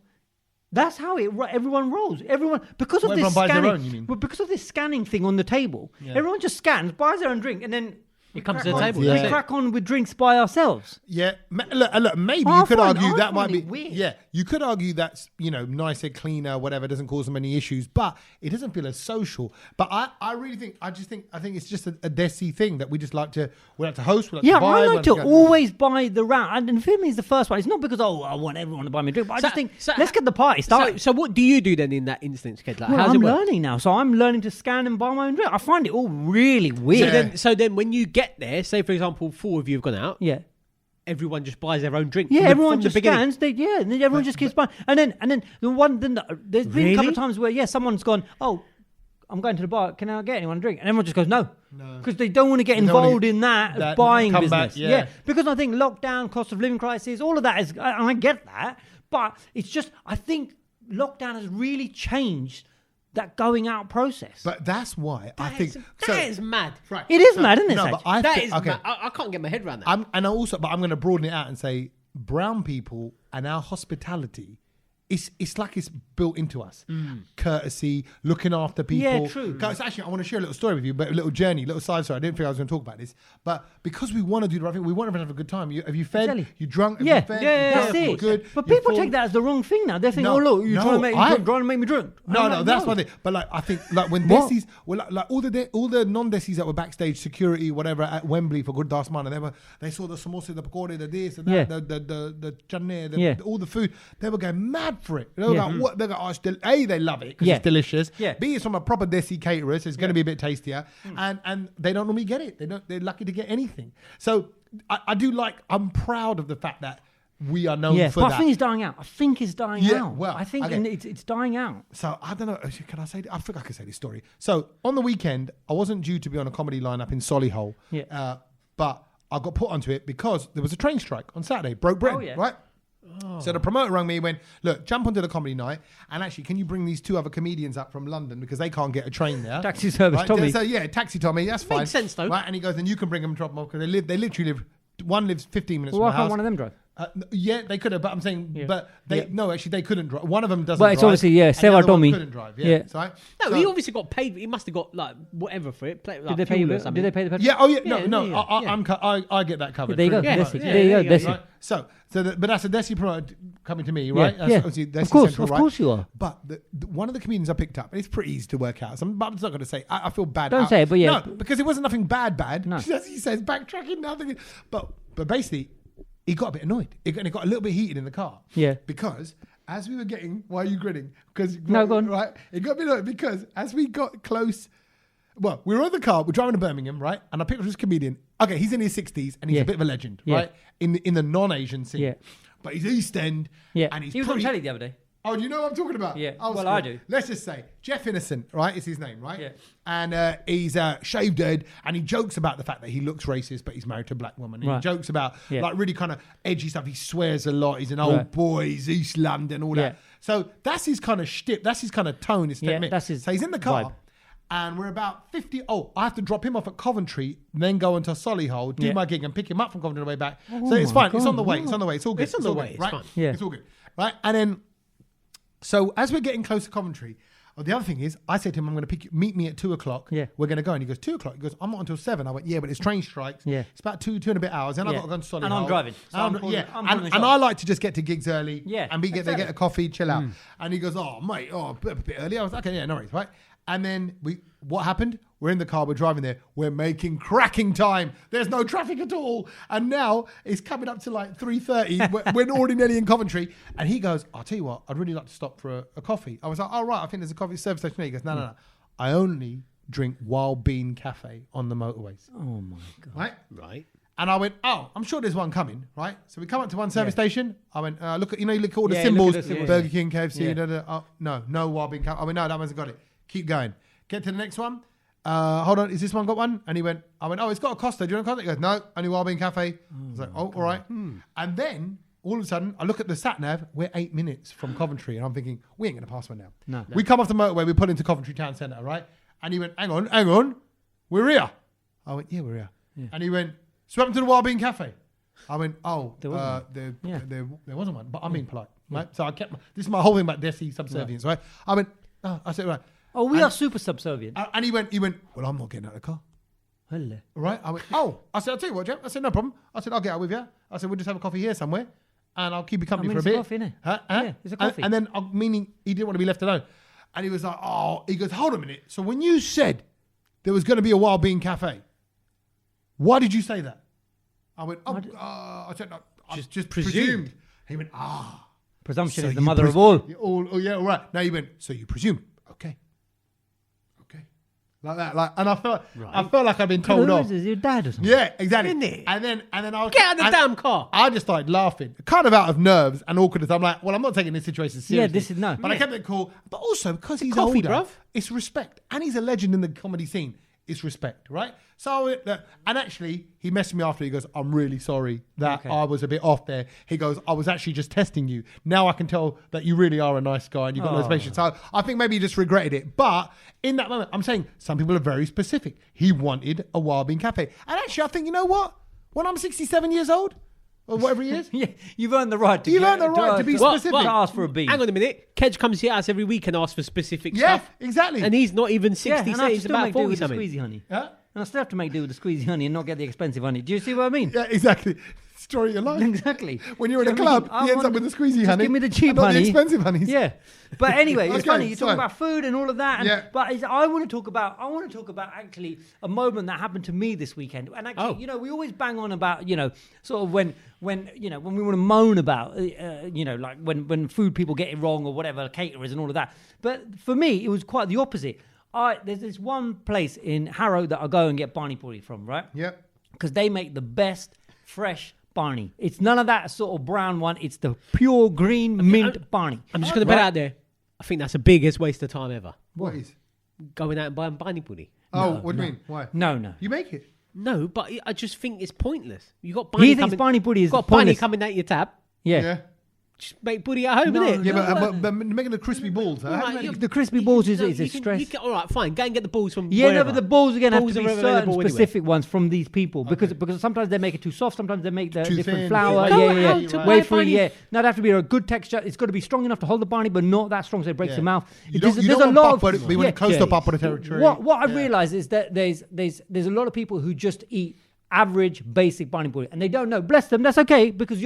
That's how everyone rolls. Everyone because of Well, this everyone buys their scanning. own, you mean? Well, because of this scanning thing on the table, everyone just scans, buys their own drink, and then It comes crack to the on- table, We that's it. crack on with drinks by ourselves. Yeah, look, maybe I you could find- argue I that might find be it weird. Yeah, you could argue that's nicer, cleaner, whatever, doesn't cause them any issues, but it doesn't feel as social. But I really think I think it's just a Desi thing that we host. We like Yeah, to buy. I we like to go- always buy the round, and for me, it's the first one. It's not because I want everyone to buy me a drink, but I just think let's get the party started. So what do you do then in that instance, Ked? Like, Well, how's I'm it work? learning now, so I'm learning to scan and buy my own drink. I find it all really weird. So then when you get there, say for example, 4 of you have gone out, Yeah. everyone just buys their own drink. Yeah, from the- everyone from the just beginning. scans. And then everyone just keeps buying. And then there's been a couple Really? of times where someone's gone, oh, I'm going to the bar. Can I get anyone a drink? And everyone just goes, no, because they don't want to get They don't wanna involved get in that that buying comeback, business. yeah. Because I think lockdown, cost of living crisis, all of that is, and I get that, but it's just I think lockdown has really changed that going out process. But that's why I think That is mad. Right. It is mad, isn't it, No, Saj? but I That think, is okay. mad. I can't get my head around that. I'm going to broaden it out and say brown people and our hospitality. It's like it's built into us. Courtesy, looking after people. Yeah, true. Guys, actually, I want to share a little story with you, but a little journey, little side story. I didn't think I was going to talk about this, but because we want to do the right thing, we want everyone to have a good time. Have you fed? Exactly. You drunk? Have Yeah, you fed? yeah, You that's drunk? You it. Good. But You're people full? take that as the wrong thing now. They think, No, oh look, you're no, trying to make I- trying to make me drunk. No, I'm no, like, that's one thing. But like, I think like when What? Desis, well, like all the non-Desis that were backstage, security, whatever, at Wembley for Gurdas Man, and they saw the samosa, the pakode, the this, and that, Yeah. the chutney, Yeah. all the food. They were going mad for it. They were Yeah. like, what? They go, oh, A, they love it because Yeah. it's delicious. Yeah. B, it's from a proper Desi caterer, so it's going to be a bit tastier. And they don't normally get it. They're lucky to get anything. So I do like. I'm proud of the fact that we are known Yeah, for but that. I think it's dying out. I think it's dying Yeah, out. well, I think okay. and it's dying out. So I don't know. Can I say? I think I could say this story. So on the weekend, I wasn't due to be on a comedy lineup in Solihull, Yeah. but I got put onto it because there was a train strike on Saturday. Broke Britain, Oh, yeah. right? So the promoter rang me and went, look, jump onto the comedy night, and actually, can you bring these 2 other comedians up from London because they can't get a train there? Taxi service, Right? Tommy. So yeah, taxi Tommy, that's fine. Makes sense, though. Right? And he goes, then you can bring them and drop them off because they literally live. One lives 15 minutes Well, from why my can't house. one of them drive? Yeah, they could have, but I'm saying, Yeah. but they Yeah. no, actually, they couldn't drive. One of them doesn't. Well, it's drive, obviously, yeah, and the Sarah other one Domi. couldn't drive. Yeah, Yeah. So, No, he obviously got paid. He must have got like whatever for it. Like, Did they pay you? fuel or Did something. they pay the petrol? yeah. Oh yeah. Yeah, No. yeah, I get that covered. There you go. Free. Yeah, Desi. yeah, There you go. there you Desi. go. Right. So, but that's a Desi promoter coming to me, right? That's Yeah. obviously Desi Of course, Central, of right? course you are. But one of the comedians I picked up, and it's pretty easy to work out. But I'm not going to say. I feel bad. Don't say it, but yeah. No, because it wasn't nothing bad. No. As he says, backtracking, nothing. But basically, he got a bit annoyed. It got a little bit heated in the car. Yeah. Because as we were getting, why are you grinning? Because No, go on. Right, it got me annoyed because as we got close, well, we were in the car, we're driving to Birmingham, right? And I picked up this comedian. Okay, he's in his 60s and he's Yeah. a bit of a legend, Yeah. right? In the non-Asian scene. Yeah. But he's East End. Yeah. And he's He was on pretty. telly the other day. Oh, you know what I'm talking about? Yeah. Oh, Well, screw I it. do. Let's just say Jeff Innocent, right? Is his name, right? Yeah. And he's shaved head, and he jokes about the fact that he looks racist, but he's married to a black woman. And Right. he jokes about Yeah. like really kind of edgy stuff. He swears a lot. He's an old Right. boy. He's East London, all that. Yeah. So that's his kind of shtick. That's his kind of tone. His Yeah, technique. that's his So he's in the car. vibe. And we're about 50. Oh, I have to drop him off at Coventry, then go into Solihull, do Yeah. my gig, and pick him up from Coventry on the way back. Oh so it's my fine. It's God, on the way. wow. It's on the way. It's all good. It's on the all way, good, it's right? fine. Yeah. It's all good. Right? And then, so as we're getting close to Coventry, the other thing is, I said to him, I'm going to pick you, meet me at 2:00. Yeah. We're going to go. And he goes, 2:00? He goes, I'm not until 7. I went, yeah, but it's train strikes. Yeah. It's about two and a bit hours. Then I've Yeah. got to go to Solihull. And I'm driving, so I'm pulling- yeah. I'm and, pulling the and shot. I like to just get to gigs early. Yeah, And get exactly. a coffee, chill out. And he goes, oh, mate, a bit early. I was like, okay, yeah, no worries, right? And then what happened? We're in the car, we're driving there, we're making cracking time. There's no traffic at all. And now it's coming up to like 3:30. we're already nearly in Coventry. And he goes, I'll tell you what, I'd really like to stop for a coffee. I was like, oh, right, I think there's a coffee service station there. He goes, no. I only drink Wild Bean Cafe on the motorways. Oh my God. Right? Right. And I went, oh, I'm sure there's one coming, right? So we come up to one service station. I went, look at all the Yeah, symbols, look at the symbols. Burger King, KFC, Yeah. Oh, no Wild Bean Cafe. I went, no, that one's got it. Keep going. Get to the next one. Hold on, is this one got one? And I went, oh, it's got a Costa. Do you want a Costa? He goes, no, only Wild Bean Cafe. I was like, oh, all right. And then all of a sudden, I look at the sat nav. We're 8 minutes from Coventry, and I'm thinking, we ain't gonna pass one now. No. We come off the motorway. We pull into Coventry Town Centre, right? And he went, hang on, we're here. I went, yeah, we're here. Yeah. And he went, so what happened to the Wild Bean Cafe? I went, oh, There wasn't there wasn't one, but I'm being polite, right? So I kept this is my whole thing about Desi subservience, right? I went, I said, right. Oh, we And- are super subservient. And he went, well, I'm not getting out of the car. Hello. Right? I went, oh. I said, I'll tell you what, Jeff. I said, no problem. I said, I'll get out with you. I said, we'll just have a coffee here somewhere and I'll keep you company I mean, for a it's a bit. coffee, innit? Huh? Yeah, it's a coffee. And then, meaning he didn't want to be left alone. And he was like, he goes, hold a minute. So when you said there was going to be a Wild Bean Cafe, why did you say that? I went, I said, no, I just presumed. He went, Presumption So is the you mother of all. Oh, yeah, all right. Now you went, so you presumed. Okay. Like that. And I felt like I'd been told Who off. is this, your dad or something? Yeah, exactly. Isn't it? And then I was Get out of the damn car. I just started laughing, kind of out of nerves and awkwardness. I'm like, well, I'm not taking this situation seriously. Yeah, this is no. But I kept it cool. But also because he's coffee, older, bruv. it's respect, and he's a legend in the comedy scene. It's respect, right? So, and actually, he messaged me after. He goes, "I'm really sorry that Okay. I was a bit off there." He goes, "I was actually just testing you. Now I can tell that you really are a nice guy and you've got no patience." So I think maybe he just regretted it. But in that moment, I'm saying some people are very specific. He wanted a Wild Bean Cafe, and actually, I think you know what? When I'm 67 years old or whatever he is, Yeah, you've earned the right to You've earned the right to be specific. To ask for a bean. Hang on a minute. Kedge comes here us every week and asks for specific yeah, stuff. exactly. And he's not even Yeah, 60, and so I he's still about make do 40 with the something. squeezy honey. Huh? And I still have to make do with the squeezy honey and not get the expensive honey. Do you see what I mean? Yeah, exactly. Story of your life. Exactly. When you're in a Do you know what I club, mean? I he ends want- up with the squeezy just honey. give me the cheap and not honey. the expensive honeys. Yeah, but anyway, it's Okay, funny. You're so- talking about food and all of that. And, Yeah. But I want to talk about. Actually a moment that happened to me this weekend. And actually, we always bang on about sort of when we want to moan about like when food people get it wrong or whatever, caterers and all of that. But for me, it was quite the opposite. There's this one place in Harrow that I go and get Barney Puri from, right? Yep. Because they make the best fresh Barney. It's none of that sort of brown one. It's the pure green mint Barney. I'm just going to put it out there. I think that's the biggest waste of time ever. What is? Going out and buying Barney Pudding. Oh, what do you mean? Why? No. You make it. No, but I just think it's pointless. You got He Barney thinks coming. Barney Puri is got Barney pointless. coming out your tap. Yeah. Just make Pudding at home, No, innit? Yeah, but making the crispy balls. Huh? All How do right, you you- make it? The crispy balls is a you stress. all right, fine. Go and get the balls from Yeah, no, wherever. but the balls again have Balls to be are certain available anyway. specific ones from these people because sometimes they make it too soft, sometimes they make the Too different thin. flour. Go Yeah, out to Way buy free. Barney. Yeah, no, it have to be a good texture. It's got to be strong enough to hold the Barney, but not that strong so it breaks Yeah. your mouth. You don't want bupper, we want close to bupper territory. What I've realised is that there's a lot of people who just eat average, basic Barney Puri, and they don't know. Bless them, that's okay because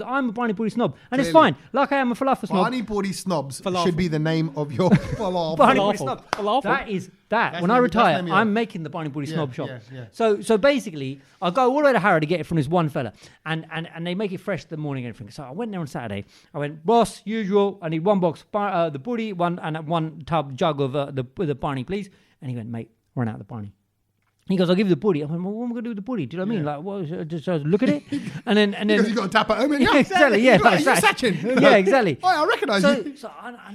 I'm a Barney Puri snob, and it's Clearly. fine. Like I am a falafel snob. Barney Puri snobs Falafel. should be the name of your falafel. Barney Puri Falafel. snob. Falafel. That is that. That's When I the- retire, that's the name, yeah. I'm making the Barney Puri Yeah, snob shop. yeah. So basically, I go all the way to Harrow to get it from this one fella, and they make it fresh the morning and everything. So I went there on Saturday. I went, boss, usual. I need one box the Puri, one tub jug of the Barney, please. And he went, mate, run out of the Barney. He goes, I'll give you the booty. I went, well, what am I going to do with the booty? Do you know what I mean? Like, what, just look at it? And then... Because you got to tap at home. Yeah, exactly. Yeah, Right, like, Sachin. yeah, exactly. Oh, I recognise you. So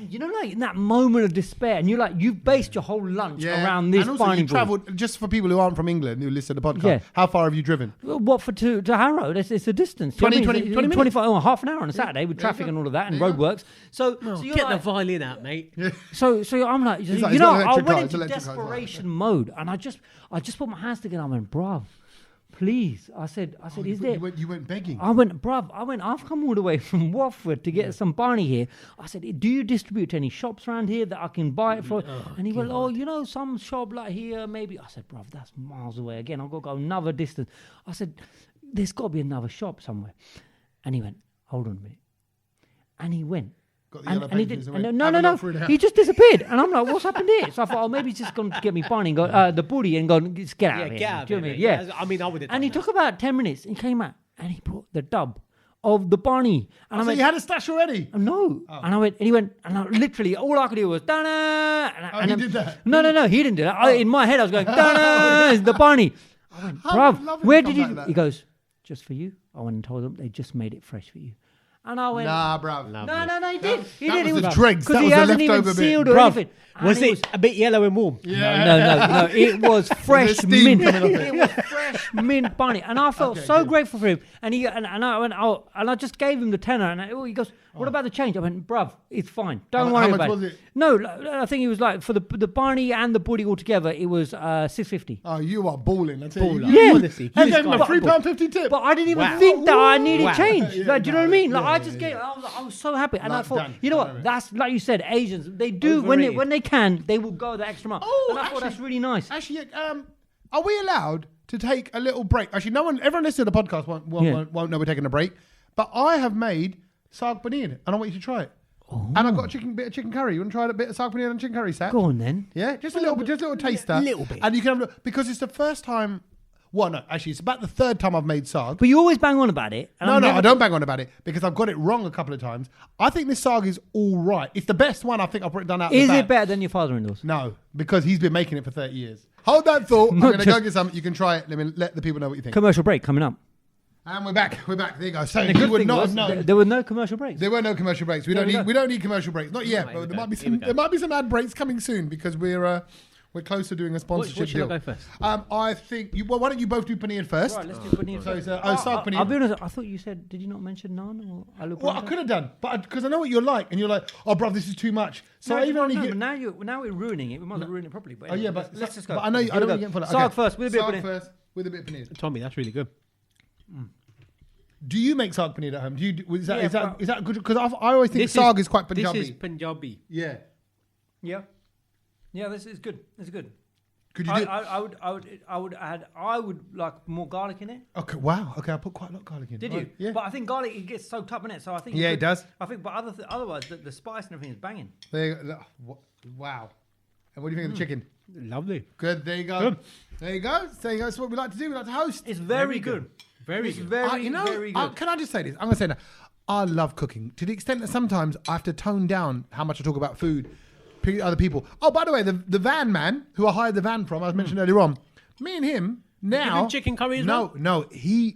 you know, like in that moment of despair, and you've based your whole lunch around this and also binding you travelled, just for people who aren't from England who listen to the podcast, Yeah. how far have you driven? Watford to Harrow, it's a distance. 20 20 minutes? 25, half an hour on a Saturday with traffic and all of that and roadworks. So you're Get like, the violin out, mate. so I'm like, like, you it's know, not I electric car, went it's into electric car as well. desperation mode, and I just put my hands together. I went, bruv, please. I said, is there? You went begging. I went, bruv, I've come all the way from Watford to get some Barney here. I said, do you distribute to any shops around here that I can buy it from? And he went, you know, some shop like here, maybe. I said, bruv, that's miles away. Again, I've got to go another distance. I said, there's got to be another shop somewhere. And he went, hold on a minute. And he went. Got the yellow And he pages did, and went, no, "Have a look through the house." he just disappeared. And I'm like, what's happened here? So I thought, maybe he's just going to get me Barney and go, the booty and go, just get out of here. Get out of Do you know it, what I mean? mate. Yeah. I mean, I would have. And he took about 10 minutes and he came out and he brought the dub of the Barney. And I So went, you had a stash already? no. And I went, and he went, and I literally, all I could do was, da-na. And he did that? No, he didn't do that. In my head, I was going, da-na, the Barney. I went, I would bruv, love him where to did come you? back like He that. goes, just for you. I went and told them they just made it fresh for you. And I went, Nah, bruv. no, he did. He that did. was He the dregs. because That he was the hasn't even leftover bit. sealed or Bruv, anything. And was it a bit yellow and warm? No. It was fresh steam mint. coming off it. It was fresh mint Barney, and I felt so grateful for him. And I went, and I just gave him the tenner. And he goes, "What about the change?" I went, "Bruv, it's fine. Don't worry how much about was it." it? No, I think it was like for the Barney and the Booty altogether, it was $6.50. Oh, you are balling. I tell you. Baller. You Yeah. Honestly, you And gave him a but- £3.50 tip. But I didn't even Wow. think that I needed Wow. change. Yeah, Like, do you know what I mean? Like, yeah, I just yeah, gave. I was so happy, and Like, I thought, done. you know Done what? with it. That's like you said, Asians. They do Overrated. when they can, they will go the extra mile. Oh, and I thought that's actually- really nice. Actually, are we allowed to take a little break? Actually, everyone listening to the podcast won't know we're taking a break. But I have made saag paneer, and I want you to try it. And I've got a bit of chicken curry. You want to try a bit of saag paneer and chicken curry, Sat? Go on then. Yeah, just a little taster. little bit. And you can have because it's the first time. Well, no, actually, it's about the third time I've made saag. But you always bang on about it. and No, I'm no, never- I don't bang on about it because I've got it wrong a couple of times. I think this saag is all right. It's the best one I think I've done out. Is the it bag. better than your father-in-law's? No, because he's been making it for 30 years. Hold that thought. I'm Not going to go just- get some. You can try it. Let the people know what you think. Commercial break coming up. And we're back. There you go. So The you good would thing not was have known. there were no commercial breaks. There were no commercial breaks. We There don't we need. go. We don't need commercial breaks. Not yet. Here But we there go. might be Here we some. go. There might be some ad breaks coming soon because we're close to doing a sponsorship What should deal. I go first? I think. Why don't you both do paneer first? Right, let's do paneer. So first. it's saag paneer. I'll be honest. I thought you said. Did you not mention naan or aloo Well, I paratha? could have done, but because I know what you're like, and you're like, "Oh, bro, this is too much." So No, I even only no, get. but now we're ruining it. We might not ruin it properly. But Oh yeah, anyway, but let's just go. But I know. I Here don't we want to go. get full. Saag first with a bit of Saag paneer. first with a bit of paneer. Tommy, that's really good. Do you make saag paneer at home? Is that Yeah, is that good? Because I always think saag is quite Punjabi. This is Punjabi. Yeah. Yeah, this is good. This is good. Could you do? I would like more garlic in it. Okay. Wow. Okay. I put quite a lot of garlic in. Did Right, you? Yeah. But I think garlic it gets soaked up in it, so I think. Yeah, you it does. I think, but otherwise the spice and everything is banging. There you go. Wow. And what do you think of the chicken? Lovely. Good. There you go. Good. There you go. There you go. That's what we like to do. We like to host. It's very good. Very It's good. very very good. Can I just say this? I'm going to say that I love cooking to the extent that sometimes I have to tone down how much I talk about food, other people. Oh, by the way, the van man who I hired the van from, I mentioned earlier on, me and him now. him chicken curry as no, well? No, he's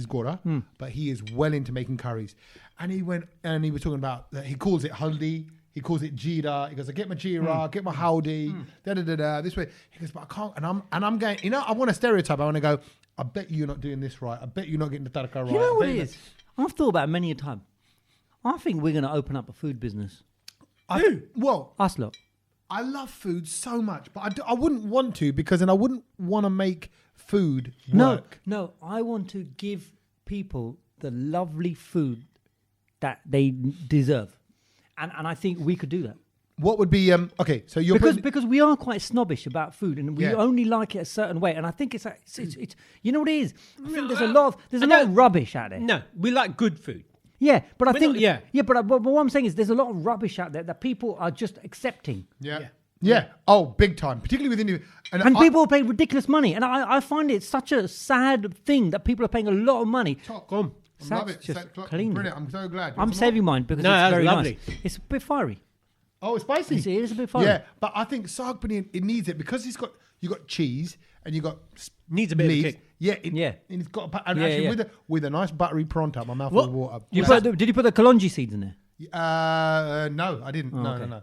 Gora, but he is well into making curries. And he went and he was talking about he calls it haldi. He calls it jeera. He goes, I get my jeera, get my haldi, this way. He goes, but I can't. And I'm going, I want to stereotype. I want to go, I bet you're not doing this right. I bet you're not getting the tadka right. You know I what bet it you're is? I've thought about it many a time. I think we're going to open up a food business. Well, Us lot. I love food so much, but I wouldn't want to because then I wouldn't want to make food work. No, I want to give people the lovely food that they deserve. And I think we could do that. What would be okay? So you're Because we are quite snobbish about food and we Yeah. only like it a certain way. And I think it's you know what it is? I think there's a lot of rubbish out there. No, we like good food. Yeah, but I We're think not- yeah. but what I'm saying is there's a lot of rubbish out there that people are just accepting. Yeah. Oh, big time, particularly within you. And people pay ridiculous money. And I find it such a sad thing that people are paying a lot of money. Come. I love That's it. just clean. Brilliant. I'm so glad. I'm saving mine because No, it's that's very lovely. nice. It's a bit fiery. Oh, it's spicy. It is a bit funny. Yeah, but I think saag paneer, it needs it because you got cheese and you got Needs a bit of a leaves. kick. Yeah, Yeah. and it's got and Yeah, actually yeah. with a nice buttery pronto, my mouth What? with water. Did you put the kalonji seeds in there? No, I didn't. No, okay. no.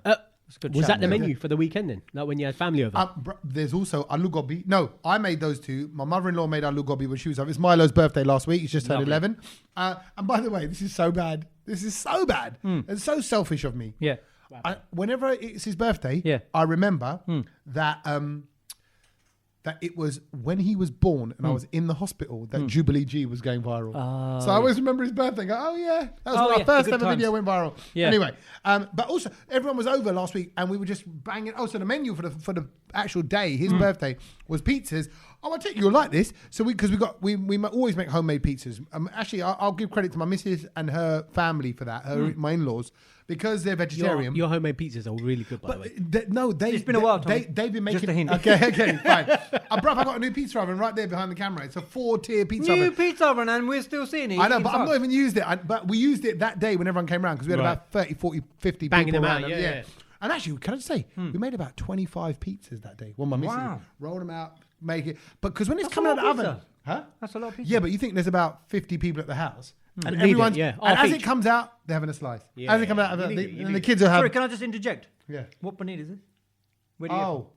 Good Was shout, that the yeah. menu for the weekend then? Like when you had family over? There's also aloo gobi. No, I made those two. My mother-in-law made aloo gobi when she was over. It's Milo's birthday last week. He's just turned Lovely. 11. And by the way, this is so bad. This is so bad. It's so selfish of me. Yeah. Whenever it's his birthday, Yeah. I remember that that it was when he was born and I was in the hospital that Jubilee G was going viral. So I always remember his birthday. Go, oh yeah, that was Oh, when our yeah, first the good ever video times. went viral. Yeah. Anyway, but also everyone was over last week and we were just banging. Oh, so the menu for the actual day, his birthday, was pizzas. Oh, I tell you, you'll like this. So we always make homemade pizzas. Actually, I'll give credit to my missus and her family for that. My in-laws. Because they're vegetarian. Your homemade pizzas are really good, by the way. It's been a while, Tommy. They've been making. Just a hint. Okay, fine. Bruv, I got a new pizza oven right there behind the camera. It's a 4-tier pizza New oven. pizza oven, and we're still seeing it. I know, but I've not even used it. But we used it that day when everyone came around because we had Right. about 30, 40, 50 Banging people them around. out, yeah. And actually, can I just say, we made about 25 pizzas that day. Well, my missus Wow. rolled them out, make it. But because when it's That's coming a out lot of the of oven, pizza. huh? That's a lot of pizza. Yeah, but you think there's about 50 people at the house. And Need it, everyone's, yeah. and Half as each. it comes out, they're having a slice. Yeah, As it comes out, you need it, you and need the it. kids will have. Sorry, can I just interject? Yeah. What paneer is it? Where do you get it Oh,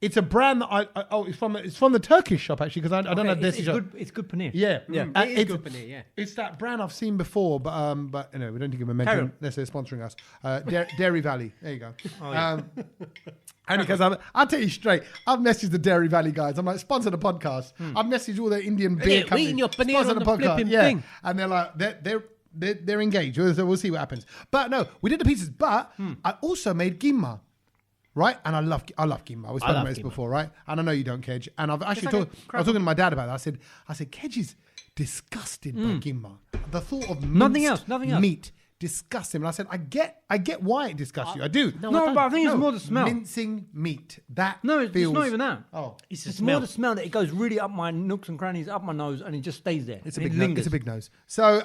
it's a brand that it's from the Turkish shop actually because I don't from? know Okay, this it's shop. good. It's good paneer. Yeah, Yeah. It is it's, good paneer, yeah. It's that brand I've seen before, but anyway, we don't give them a Carry mention on. unless they're sponsoring us. Dairy Valley, there you go. Oh, yeah. Only because I'll tell you straight, I've messaged the Dairy Valley guys. I'm like, sponsor the podcast. I've messaged all the Indian beer we companies. eating your paneer sponsor on the flipping thing. And they're like, they're engaged. So we'll see what happens. But no, we did the pizzas. But I also made gimma. Right, and I love gimma. We've spoken love about this gimma. before, right? And I know you don't, Kedge. And I've actually like a I was talking to my dad about that. I said, Kedge is disgusted by gimma. The thought of Nothing minced else. meat disgusts him. And I said, I get why it disgusts you. I do. No, but I think it's more the smell. Mincing meat. That No, it's feels, not even that. Oh, It's the It's smell. more the smell that it goes really up my nooks and crannies, up my nose, and it just stays there. it's a And big it nose. lingers. It's a big nose. So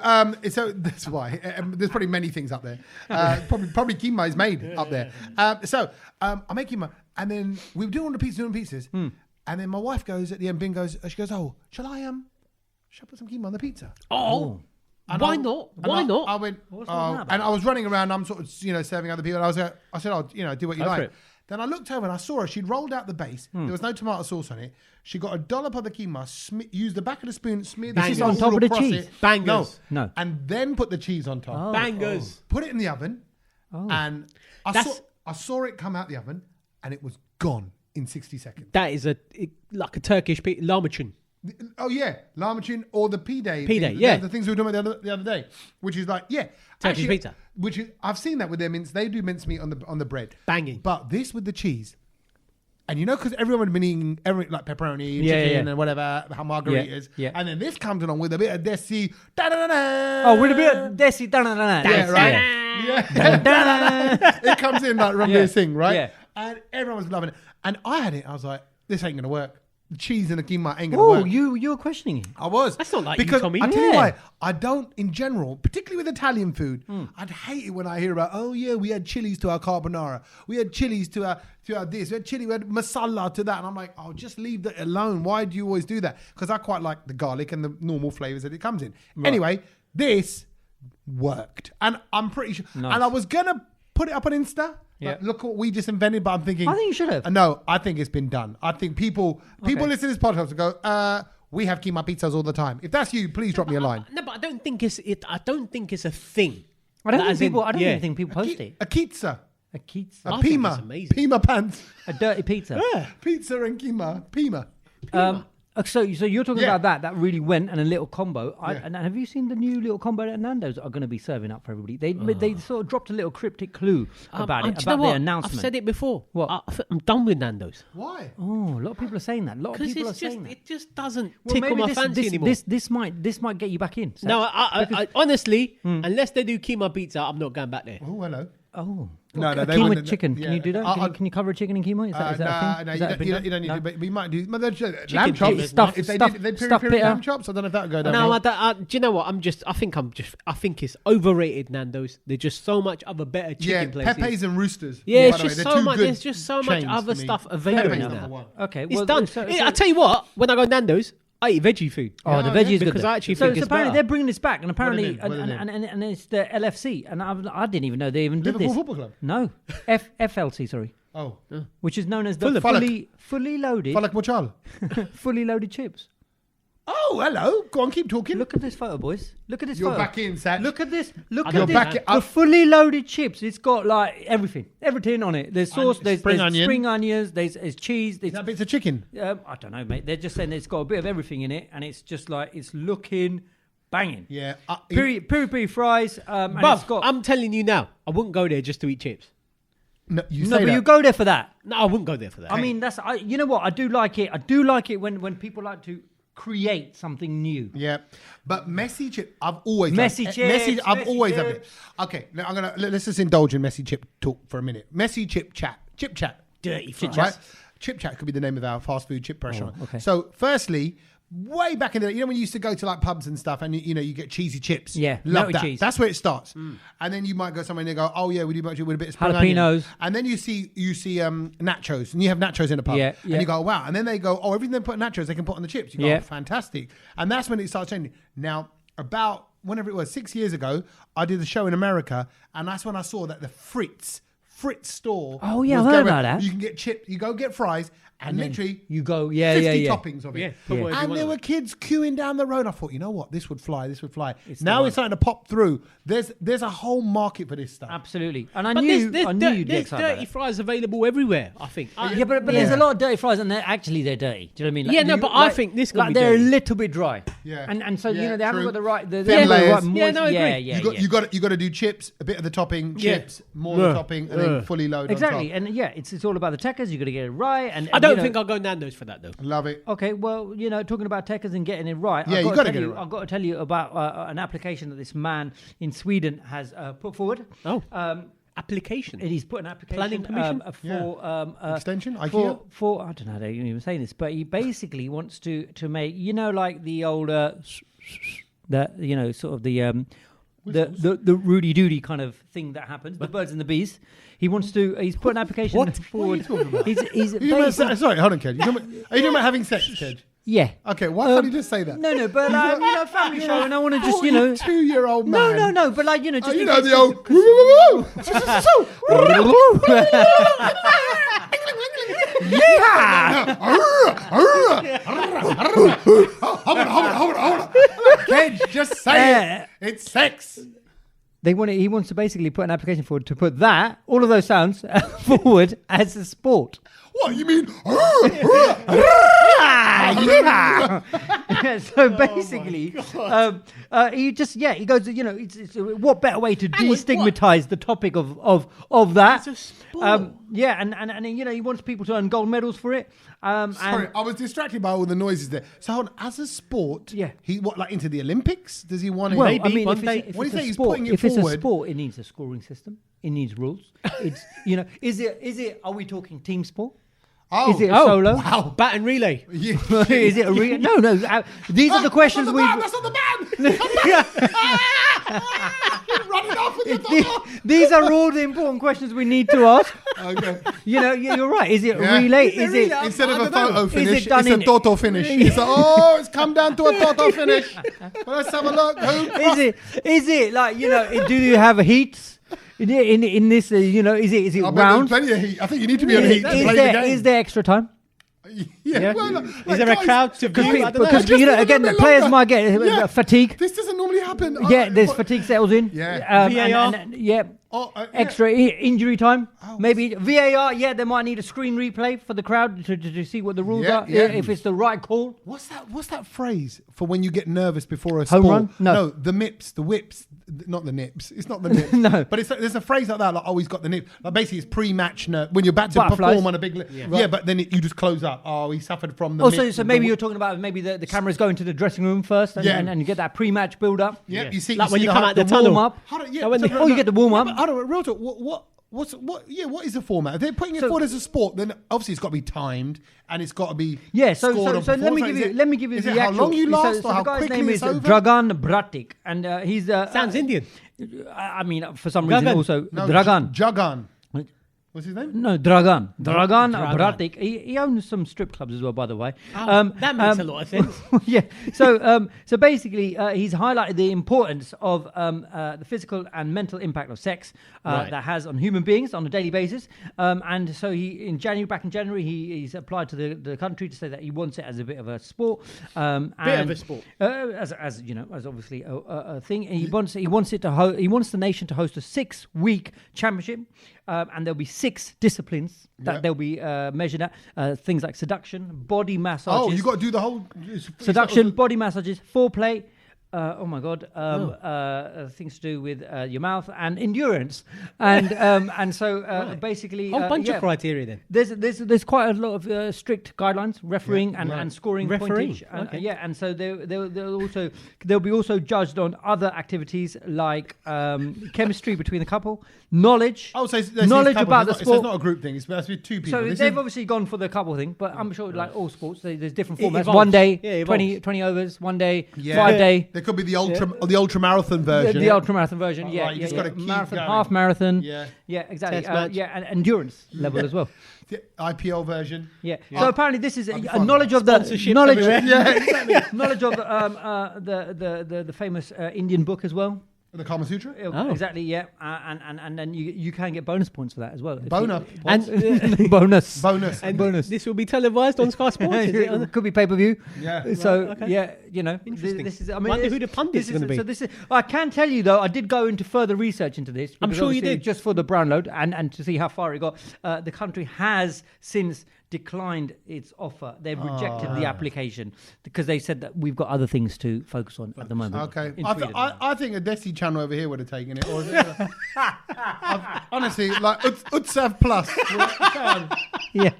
that's why. There's probably many things up there. Probably gimma is made up there. I make gimma, and then we were doing all the pizzas, and then my wife goes at the end. Bing goes. She goes, "Oh, shall I put some gimma on the pizza?" Oh, And why I- not? and Why I not? went, What's wrong with that and I was running around. I'm sort of, serving other people. And I said, "Oh, do what you Go for like." it. Then I looked over and I saw her. She'd rolled out the base. There was no tomato sauce on it. She got a dollop of the keema, used the back of the spoon, smeared the Bangers. cheese On top of the across cheese? it. Bangers. No. And then put the cheese on top. Oh. Bangers. Put it in the oven. And I That's- saw it come out the oven, and it was gone in 60 seconds. That is like a Turkish lamachin. Oh yeah, lamachin or the pide. Pide, thing, yeah. the things we were talking about the other day, which is like Turkish pizza. Which is I've seen that with their mince. They do mince meat on the bread, Banging. But this with the cheese, and because everyone had been eating like pepperoni, and Yeah, chicken, yeah. and whatever, how margaritas, Yeah. and then this comes along with a bit of desi. Oh, with a bit of desi, Yeah, right. Yeah. It comes in like from Yeah. this thing, right? Yeah. And everyone was loving it, and I had it. I was like, this ain't gonna work. The cheese and the keema ain't gonna Oh, work. you were questioning it. I was. That's not like you, because Tommy. I tell you Yeah. why. I don't, in general, particularly with Italian food, I'd hate it when I hear about, oh yeah, we had chilies to our carbonara, we had chilies to our this, we had chili, we had masala to that, and I'm like, oh, just leave that alone. Why do you always do that? Because I quite like the garlic and the normal flavors that it comes in. Anyway, this worked, and I'm pretty sure. Nice. And I was gonna put it up on Insta. Yeah. Like, look what we just invented, but I'm thinking. I think you should have. No, I think it's been done. I think people listen to this podcast and go, we have keema pizzas all the time. If that's you, please drop me a line. No, but I don't think it's I don't think it's a thing. I don't As think people. in- I don't yeah. even think people post it. A pizza. A pizza, A I think pima. it's amazing. Pima pants. a dirty pizza. Pizza and keema. Pima. So you're talking Yeah. about that really went and a little combo. Yeah. And have you seen the new little combo that Nando's are going to be serving up for everybody? They sort of dropped a little cryptic clue about do it, you know about what? their announcement. I've said it before. What? I'm done with Nando's Why? Oh, a lot of people are saying that. A lot of because people are it's just saying that. it just doesn't Well, tickle maybe my this, fancy this, anymore. this might get you back in. So- No, I honestly, unless they do keema pizza, I'm not going back there. Oh, hello. Oh. No, A they quinoa wouldn't. chicken. Can you do that? Can you cover a chicken in quinoa? Is that a thing? No, Is you that a don't, thing? you don't need No? to. But we might do. Lamb feet chops. is stuff- If they stuff- did, they stuff peri bitter. lamb chops. I don't know if that would go down. No, well. do you know what? I think it's overrated, Nando's. They're just so much other better chicken places. Pepe's and Roosters. Yeah, by it's the way, just they're so two much. good There's just so much chains other for me. stuff Pepe's available number now. one. Okay. It's well, done. so- I tell you what, when I go Nando's, I eat veggie food. Oh, the Yeah, veggie is good. because then. I actually so think it's apparently better. they're bringing this back, and apparently, What are they doing? and it's the LFC, and I didn't even know they even did Liverpool this. Football Club. No, FLC, sorry, Oh, which is known as the Fulham. fully loaded, Falak Mochal. fully loaded chips. Oh, hello. Go on, keep talking. Look at this photo, boys. Look at this You're photo. back in, Satch. Look at this. Look You're at this. back The up. fully loaded chips. It's got like everything on it. There's sauce. There's spring there's onion. spring onions. There's cheese. Is There's that bits of chicken? I don't know, mate. They're just saying it's got a bit of everything in it, and it's just like it's looking banging. Yeah. Peri fries. And Bruv, it's got, I'm telling you now, I wouldn't go there just to eat chips. No, you no, say but that. you go there for that. No, I wouldn't go there for that. I mean, you know what? I do like it. I do like it when people like to create something new. Yeah, but messy chip, I've always Messy loved. chips, I've messy always loved it. chips. Okay, now let's just indulge in messy chip talk for a minute. Messy chip chat, dirty fries. right? Chip chat could be the name of our fast food chip restaurant. okay. So, firstly, way back in the day, you know when you used to go to like pubs and stuff, and you get cheesy chips. Yeah, love melted that. cheese. That's where it starts. And then you might go somewhere and they go, oh yeah, we do much with a bit of spring onion. Jalapenos. And then you see nachos, and you have nachos in a pub. Yeah, And yeah. you go, wow. And then they go, oh, everything they put in nachos, they can put on the chips. You go, Yeah. oh, fantastic. And that's when it starts changing. Now, about whenever it was 6 years ago, I did a show in America, and that's when I saw that the Fritz store. Oh, yeah, was I heard going- about that. You can get chips, you go get fries, and then literally you go, 50 yeah. toppings of it. Yeah, put whatever you And want there on were it. kids queuing down the road. I thought, you know what, this would fly. Now one. it's starting to pop through. There's a whole market for this stuff. Absolutely. And I But knew there's you'd be there's excited about dirty that. fries available everywhere, I think. Yeah, but there's a lot of dirty fries, and they're dirty. Do you know what I mean? Yeah, no, but I think this could like be they're dirty. a little bit dry. Yeah. and so Yeah, they haven't true. got the right. They Thin haven't got the layers. right Yeah, no, I yeah, agree. yeah. You got to do chips, a bit of the topping, Yeah. chips, more of the topping, and then fully load Exactly, on top. and it's all about the techers. You got to get it right. And I don't you know- think I'll go Nando's for that though. Love it. Okay, well, talking about techers and getting it right. Yeah, you gotta get it right. I've got to tell you about an application that this man in Sweden has put forward. Oh. Application. He's put an application Planning permission? for Extension, for, IKEA? for I don't know how to even say this, but he basically wants to make like the old sort of the Rudy Doody kind of thing that happens, the birds and the bees. He wants to. He's put an application forward. What are you talking about? He's You talking about basically- sorry, hold on, Kedge. Are you talking about having sex, Kedge? yeah. Okay, why can't you just say that? No, but family show, and I want to just 2-year-old man. No, but like just Oh, you in know case the there's- old. woo, woo, woo, Hold on. Kedge, just say it. It's sex. He wants to basically put an application forward to put all of those sounds forward as a sport. What you mean? So basically, he goes. It's what better way to destigmatize the topic of that? It's a sport. And he wants people to earn gold medals for it. Sorry, I was distracted by all the noises there. So hold on, as a sport, Yeah. he like into the Olympics? Does he want to? Well, Maybe I mean, one if day. it's, if What it's do you a think he's sport, putting it if it's a forward? sport, it needs a scoring system. It needs rules. It's is it? Are we talking team sport? Oh, Is it a solo? Wow. Bat and relay. Yeah. Is it a real? No. These are the questions That's we. not the man. Running off with your dog. These are all the important questions we need to ask. Okay. You're right. Is it Yeah. relay? Is it Is relay? it? Instead of I a don't know. photo Is finish, it done it's a in- toto finish. It's come down to a toto finish. Well, let's have a look. Is it like do you have heats in this? Is it I bet there's round? plenty of heat. I think you need to be on heat to play the game. Is there extra time? Yeah. Well, Is there a crowd to view? I don't know. Because Just a little again, the bit players longer. might get Yeah. fatigue. This doesn't normally happen. Yeah, there's What- fatigue settles in. Yeah. VAR? Extra injury time. Oh, Maybe VAR. Yeah, they might need a screen replay for the crowd to see what the rules Yeah, are. yeah. If it's the right call. What's that phrase for when you get nervous before a Home sport? run? No. the mips, the whips, not the nips. It's not the nips. No. But there's a phrase like that, like, oh, he's got the nip. Like, basically, it's pre-match when you're about to Butterflies. perform on a big... Yeah, but then you just close up. Oh, he suffered from the Also, mips. so maybe you're talking about maybe the cameras going to the dressing room first and, Yeah. and you get that pre-match build up. Yeah, Yeah. you see... Like when you the come hy- out the The tunnel. warm up. Hold on, yeah, Like when so- they- Oh, you get the warm up. I don't know. Real talk. What is the format? If they're putting it forward as a sport, then obviously it's got to be timed and it's got to be So scored let me on give you performance. let me give you Is the it how actual. long you last so or how the guy's quickly name it's is over? Dragan Bratic, and he's Sounds Indian. I mean, for some reason, Dragan. also No, Dragan. Jagan. What's his name? No, Dragan. Dragan Dragan. Bratic. He owns some strip clubs as well, by the way. That makes a lot of sense. Yeah. So basically, he's highlighted the importance of the physical and mental impact of sex Right. that has on human beings on a daily basis. And so back in January, he's applied to the country to say that he wants it as a bit of a sport. Bit of a sport. As you know, as obviously a thing. And he wants the nation to host a 6-week championship. And there'll be 6 disciplines that they'll be measured at. Things like seduction, body massages. Oh, you got to do the whole Seduction, body massages, foreplay. Things to do with your mouth and endurance, and so basically, Whole bunch of criteria then. There's quite a lot of strict guidelines, refereeing and scoring Refereeing, pointage. And, okay. and so they'll be also judged on other activities like chemistry between the couple, knowledge, Oh, so there's knowledge couple. about the So it's sport. not a group thing. It's supposed to be 2 people. So This they've is- obviously gone for the couple thing, but I'm sure like all sports, there's different It formats. evolves. One day, Yeah, it 20 overs, one day, Yeah. 5 day. There could be the ultra marathon version. The ultra marathon version, Right, yeah, you yeah, just yeah. gotta keep Marathon, going. half marathon, Yeah. exactly, Test match. and endurance level as well, The IPL version. yeah. So apparently this is a fun. knowledge of the Sponsorships knowledge, everywhere. Yeah, exactly. knowledge of the famous Indian book as well. The Kama Sutra. Oh. Exactly, yeah, and then you can get bonus points for that as well. if Boner. you- And bonus. Bonus. and bonus. this will be televised on Sky Sports. Is it? It could be pay per view. Yeah. So Right, okay. yeah, you know, Interesting. this is. I mean, Wonder it's- who the pundits this are gonna be. So this is. I can tell you though, I did go into further research into this. I'm because sure you obviously did. just for the Brownload and to see how far it got. The country has since declined its offer. They've rejected the application because they said that we've got other things to focus on at the moment. Okay. in I, Sweden. I think a Desi channel over here would have taken it. Or is it honestly, like Utsav Plus. Yeah.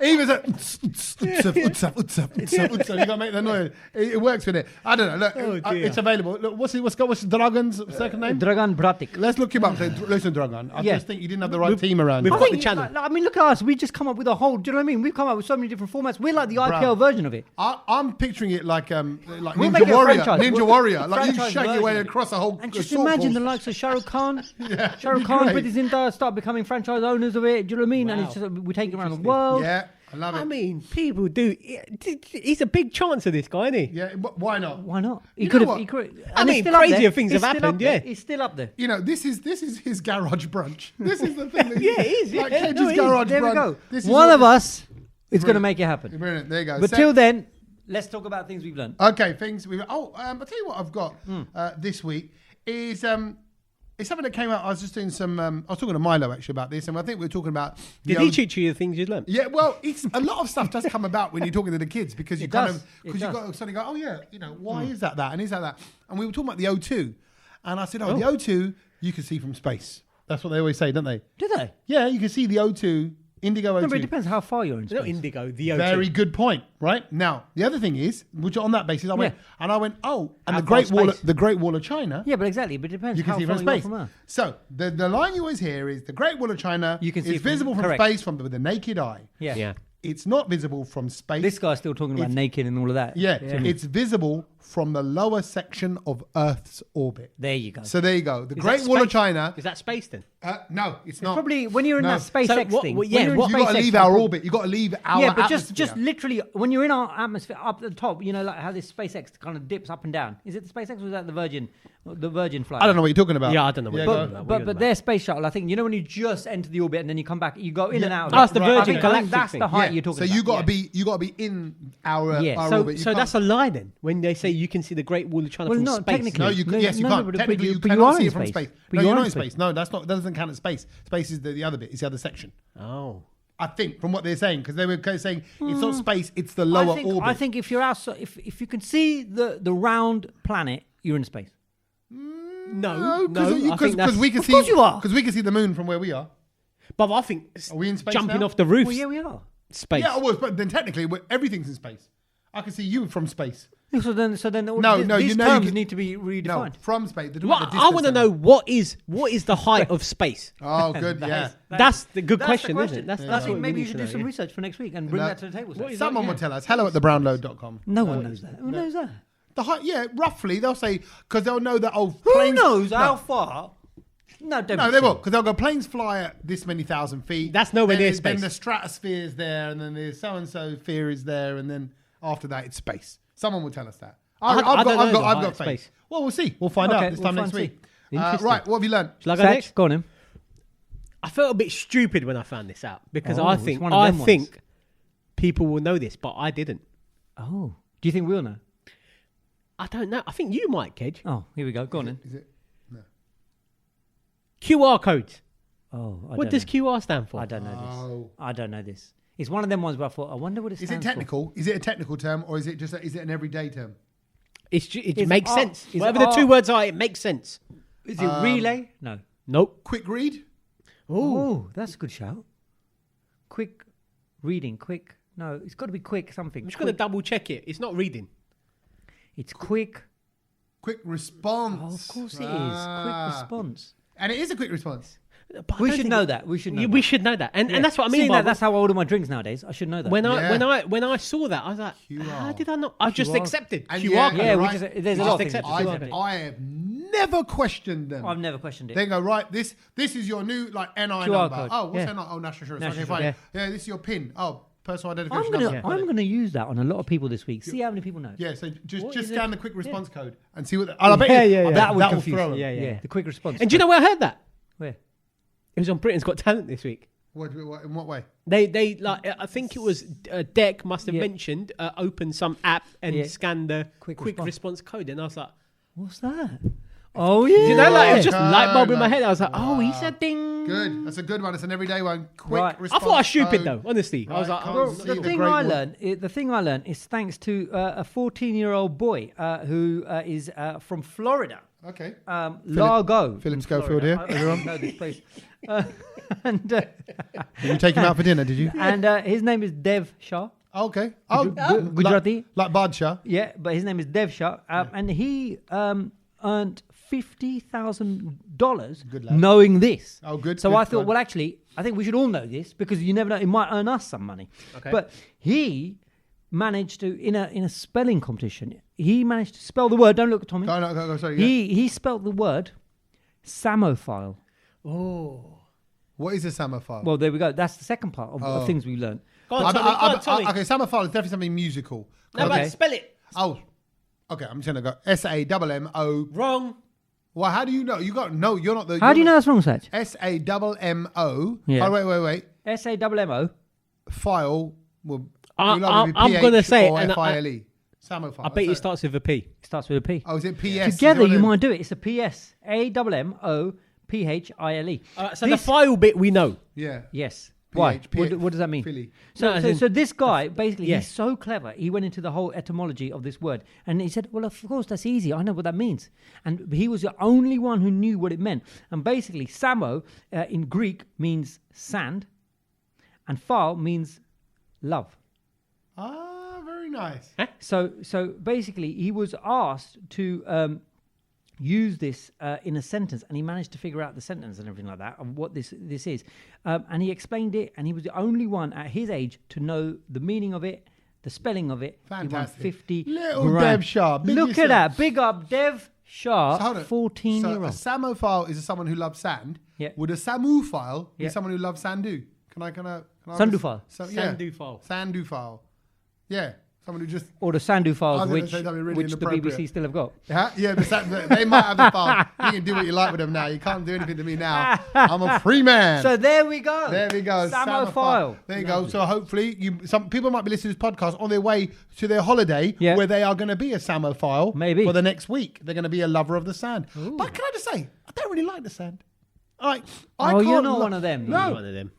Even Utsav. You got to make the noise. It works with it. I don't know. Look, dear. it's available. Look, what's Dragon's second name? Dragan Bratic. Let's look him up. Say, listen, Dragon. I Yeah. just think you didn't have the right team around. we've you. got the channel. I mean, look at us. We just come up with a whole. Do you know what I mean? We've come up with so many different formats. We're like the IPL version of it. I'm picturing it like We'll Ninja make it a Warrior. franchise. Ninja We'll- Warrior. Like you franchise shake your way version. across a whole. And just assault imagine force. the likes of Shah Rukh Khan. Yeah, Shah it'd Rukh be Khan, great. British India start becoming franchise owners of it. Do you know what I mean? And Wow. it's just, we take it around the world. Yeah, I love it. I mean, people do. He's a big chance of this guy, isn't he? Yeah, why not? Why not? He You could know have. what? He could. I and mean, it's still up crazier there. things It's have still up happened, there. yeah. He's still up there. You know, this is his garage brunch. This is the thing. That Yeah, it is, Like yeah. Kedge's No, it is. garage There we brunch. go. This is One all of this- us is going to Brilliant. make it happen. Brilliant. There you go. But Set- till then, let's talk about things we've learned. Okay, things we. I'll tell you what I've got this week is it's something that came out. I was just doing some. I was talking to Milo actually about this, and I think we were talking about. Did he teach you the things you'd learned? Yeah, well, it's a lot of stuff does come about when you're talking to the kids because you It kind does. of It because you does. got to suddenly go, oh yeah, you know, why is that and is that, and we were talking about the O2, and I said, the O2 you can see from space. That's what they always say, don't they? Do they? Yeah, you can see the O2, indigo O2. No, but it depends how far you're in Not space. Indigo, the O2. Very good point, right? Now, the other thing is, which on that basis, I went, and How the far Great Wall of China, Yeah, but exactly. But it depends you can how see far from you are space. from Earth. So the line you always hear is the Great Wall of China You can see is from- visible from correct. space with the naked eye. Yeah. Yeah. It's not visible from space. This guy's still talking about It's- naked and all of that. Yeah, To me. it's visible from the lower section of Earth's orbit. There you go. So there you go. The Is Great that Wall of space? China. Is that space then? No, it's not. Probably when you're in No. that SpaceX So what- thing. what- when yeah, you're in what- You got to SpaceX, leave our orbit. You got to leave our Yeah, but atmosphere. just literally when you're in our atmosphere up at the top, you know, like how this SpaceX kind of dips up and down. Is it the SpaceX or is that the Virgin flight? I don't know what you're talking about. Yeah, I don't know what Yeah, you're go talking on. about. But their space shuttle, I think, you know, when you just enter the orbit and then you come back, you go in Yeah. and out. Of Oh, it. it's the Right, Virgin okay. I think Galactic that's thing. the height Yeah, you're talking so about. you got to yeah. be in our Yeah. our So, orbit. You so can't- that's a lie then when they say you can see the Great Wall of China Well, from no, space. technically. No, you can, No, yes, you no, can't. but Technically, you but you cannot are see in it from space. space. But No, you you're are not in in space. space. No, that doesn't count as space. Space is the other bit. It's the other section. Oh. I think from what they're saying because they were kind of saying it's not space. It's the lower orbit. I think if you're outside, if you can see the round planet, you're in space. No, I think that's... because we can Of see course you are. because we can see the moon from where we are. But I think Are we in space jumping now? off the roof, Well, yeah, we are. space. Yeah, I was, but then technically everything's in space. I can see you from space. So then, all No, these, no, these you know terms you can- need to be No, redefined. from space. They're talking What, about the I want to distance know element. what is the height of space? Oh, good, yeah. That's the good That's question, the isn't it? That's I what think we maybe need you should to do know, some yeah. research for next week and bring No. that to the table. What is Someone that? will tell us. Hello at theBrownLoad.com. No one knows that. Who knows that? The height, yeah, roughly. They'll say, because they'll know that, Who planes. knows No. how far? No, don't No, be they silly. will, because they'll go, planes fly at this many thousand feet. That's nowhere Then near it- Then space. the stratosphere is there, and then the so-and-so sphere is there, and then after that, it's space. Someone will tell us that. I don't know I've the height got of faith. space. Well, we'll see. We'll find Okay, out this we'll time next find week. Interesting. Right, what have you learned? Shall I go Satch, next? go on him. I felt a bit stupid when I found this out because Oh, I it's think one of them ones. people will know this, but I didn't. Oh, do you think we'll know? I don't know. I think you might, Kedge. Oh, here we go. Go on then. Is it? No. QR codes. Oh, What does QR stand for? I don't know this. Oh. I don't know this. It's one of them ones where I thought, I wonder what it Is stands it technical? Is it a technical term, or is it just is it an everyday term? It Is makes art- sense. is Whatever the two art- words are, it makes sense. for. Is it relay? No. Nope. Quick read? Oh, that's a good shout. Quick reading, quick. No, it's got to be quick something. I'm just going to double check it. It's not reading. It's quick. Quick response. Oh, of course it is. Ah. Quick response. And it is a quick response. But I We don't should think know it- that. We should know Yeah, that. we should know that, and that's what I mean. Seeing by that, that's how I order my drinks nowadays. I should know that. when Yeah. when I saw that, I was like, QR. how did I not? I just QR. accepted And QR yeah, code. yeah, you're we right. just, there's a I lot of just things. accepted that- QR. I have never questioned them. I've never questioned it. They go, right, this is your new NI QR number. code. Oh, what's Yeah. NI? Oh, national insurance. National Okay, fine. insurance, Yeah, this is your PIN. Oh, personal I'm identification gonna, number. I'm gonna use that on a lot of people this week. See how many people know. Yeah, so just What is scan it? the quick response code and see what. I bet Yeah, you, yeah, I yeah. bet That would will confuse. throw you. 'em. Yeah, yeah. The quick response. And do you know where I heard that? Where? It was on Britain's Got Talent this week. What, in what way? They like I think it was Deck must have Yeah. mentioned open some app and Yeah. scan the Quick quick response. response code, and I was like, What's that? Oh yeah. you know, like it was just Yeah. light bulb in my Like, head. I was like, oh, he said ding. Good. That's a good one. It's an everyday one. Quick Right. response. I thought I was stupid code. though. Honestly, I was Right, like, can't oh, see The the thing great I one. learned, the thing I learned is thanks to a 14-year-old boy who is from Florida, Okay. Largo. Philip in Schofield Florida. here, I don't know this place. And Did you take him out for dinner? Did you? his name is Dev Shah. Okay. Oh, Gujarati. like Badshah. Yeah, but his name is Dev Shah, and he earned $50,000 Good lad. knowing this. Oh, good, So good, I thought, good. well, actually, I think we should all know this because you never know; it might earn us some money. Okay. But he managed to in a spelling competition. He managed to spell the word. Don't look at Tommy. Go. Sorry. Yeah. He spelled the word Samophile. oh. What is a samophile? Well, there we go. That's the second part of Oh. things we learned. Go on, Tommy. Go on, Tommy. Okay, samophile is definitely something musical. No, Okay. but spell it. Oh, okay. I'm just gonna go SAMMO. Wrong. Well, how do you know? You got no. You're not the. How do you know that's wrong, Satch? SAMMO. Yeah. Oh, wait. SAMMO. File. Well, I- it'll either be I'm gonna PH say it, or and FILE. Samophile. I bet it That's starts with a P. Starts with a P. Oh, is it PS? Together, Is it you one of might do it. It's a PS. AMMOPHILE. So the file bit we know. them? Yeah. Yes. Why? PH, What does that mean? Philly. So, No, as so, in- so this guy, basically, Yeah. he's so clever. He went into the whole etymology of this word. And he said, well, of course, that's easy. I know what that means. And he was the only one who knew what it meant. And basically, Samo in Greek means sand. And phile means love. Ah, very nice. So basically, he was asked to use this in a sentence, and he managed to figure out the sentence and everything like that, and what this is. And he explained it, and he was the only one at his age to know the meaning of it, the spelling of it. Fantastic. He won 50 Little grand. Dev Shah, big Look yourself. at that. Big up, Dev Shah, So hold on. 14-year-old. So a samophile is someone who loves sand. Yeah. Would a samophile be Yeah. someone who loves sandu? Can I Sandophile. Sandophile. Sandophile. Yeah. Someone who just. Or the Sandu I files, was gonna which, say something really which the inappropriate. BBC still have got. Yeah, they might have the file. You can do what you like with them now. You can't do anything to me now. I'm a free man. So there we go. There we go. Samophile. There you go. So hopefully, some people might be listening to this podcast on their way to their holiday, Yeah. where they are going to be a samophile. Maybe. for the next week. They're going to be a lover of the sand. But can I just say, I don't really like the sand. I Oh, you're can't not lo- one of them. No, One of them.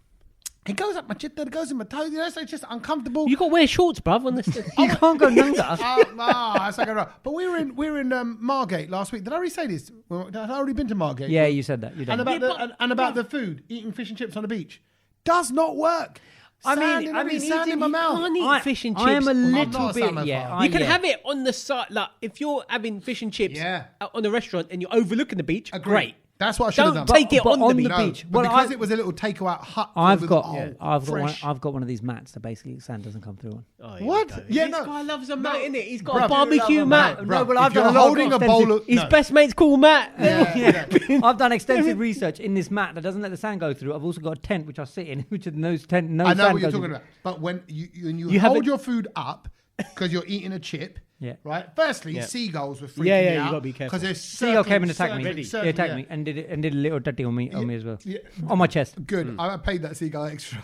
it goes up my chit, it goes in my toes. You know, so it's just uncomfortable. You got to wear shorts, bruv. On this. You can't go none That's like a But we were in Margate last week. Did I already say this? Had I already been to Margate? Yeah, you said that. You And done. about the food, eating fish and chips on the beach, does not work. sand in my mouth. can't eat fish and chips. I am a on- not little a bit. salmon Yeah, fan. You can have it on the side, like if you're having fish and chips Yeah. on a restaurant and you're overlooking the beach. Agreed. Great. That's what I should have Don't done. take it But on on the the beach. No, beach. but Well, because I- it was a little takeout hut. I've with- got, oh, I've fresh. got one of these mats that basically sand doesn't come through on. Oh, What? you go. Yeah, this no. guy loves a mat, innit? He's got Bruv, a barbecue mat. Bruv, No, but if I've you're done a lot of holding a bowl of His no. best mate's cool mat. I've done extensive research in this mat that doesn't let the sand go through. I've also got a tent which I sit in, which is no tent, no I know sand what you're goes talking in. about. But when you You hold haven't- your food up because you're eating a chip, Yeah. right? Firstly, Yeah. seagulls were freaking Yeah, me yeah, you out gotta be careful. because there's Seagull came and attacked me. circling, He attacked yeah. me and did a little dirty on me as well. Yeah. On my chest. Good. I paid that seagull extra.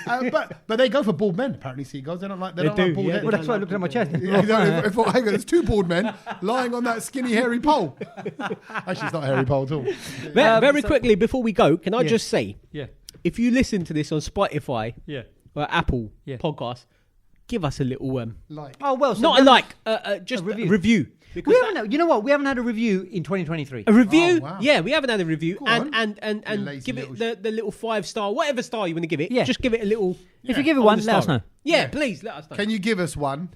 But they go for bald men. Apparently, seagulls. They're not like They like do, bald yeah, heads. Well, that's why I looked at my chest. Yeah, hang on, there's two bald men lying on that skinny hairy pole. Actually, it's not a hairy pole at all. Very quickly, before we go, can I just say, Yeah. if you listen to this on Spotify Yeah. or Apple Yeah. Podcast, give us a little, Like, Oh well, so not a like, just A a review. review. Because we haven't. You know what? We haven't had a review in 2023. a review, Oh, wow. yeah, we haven't had a review, Go on. and You lazy give it little the little 5-star, whatever star you want to give it. Yeah. Just give it a little. If you give it I one, wanna let us star know. it. Yeah, please let us know. can you give us one?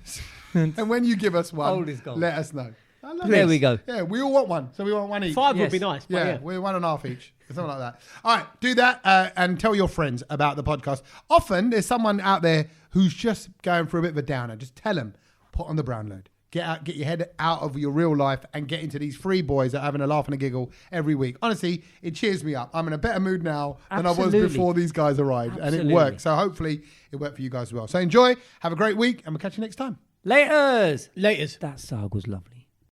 And when you give us one, Old is gold. let us know. I love There this. we go. Yeah, we all want one, so we want one each. 5 would Yes. be nice. But Yeah, yeah. we're 1.5 each. Something like that. All right, do that and tell your friends about the podcast. Often there's someone out there who's just going through a bit of a downer. Just tell them, put on the brown load. Get out, get your head out of your real life and get into these free boys that are having a laugh and a giggle every week. Honestly, it cheers me up. I'm in a better mood now than I was Absolutely. before these guys arrived. And it Absolutely. worked. So hopefully it worked for you guys as well. So enjoy, have a great week, and we'll catch you next time. Laters. Laters. That sag was lovely.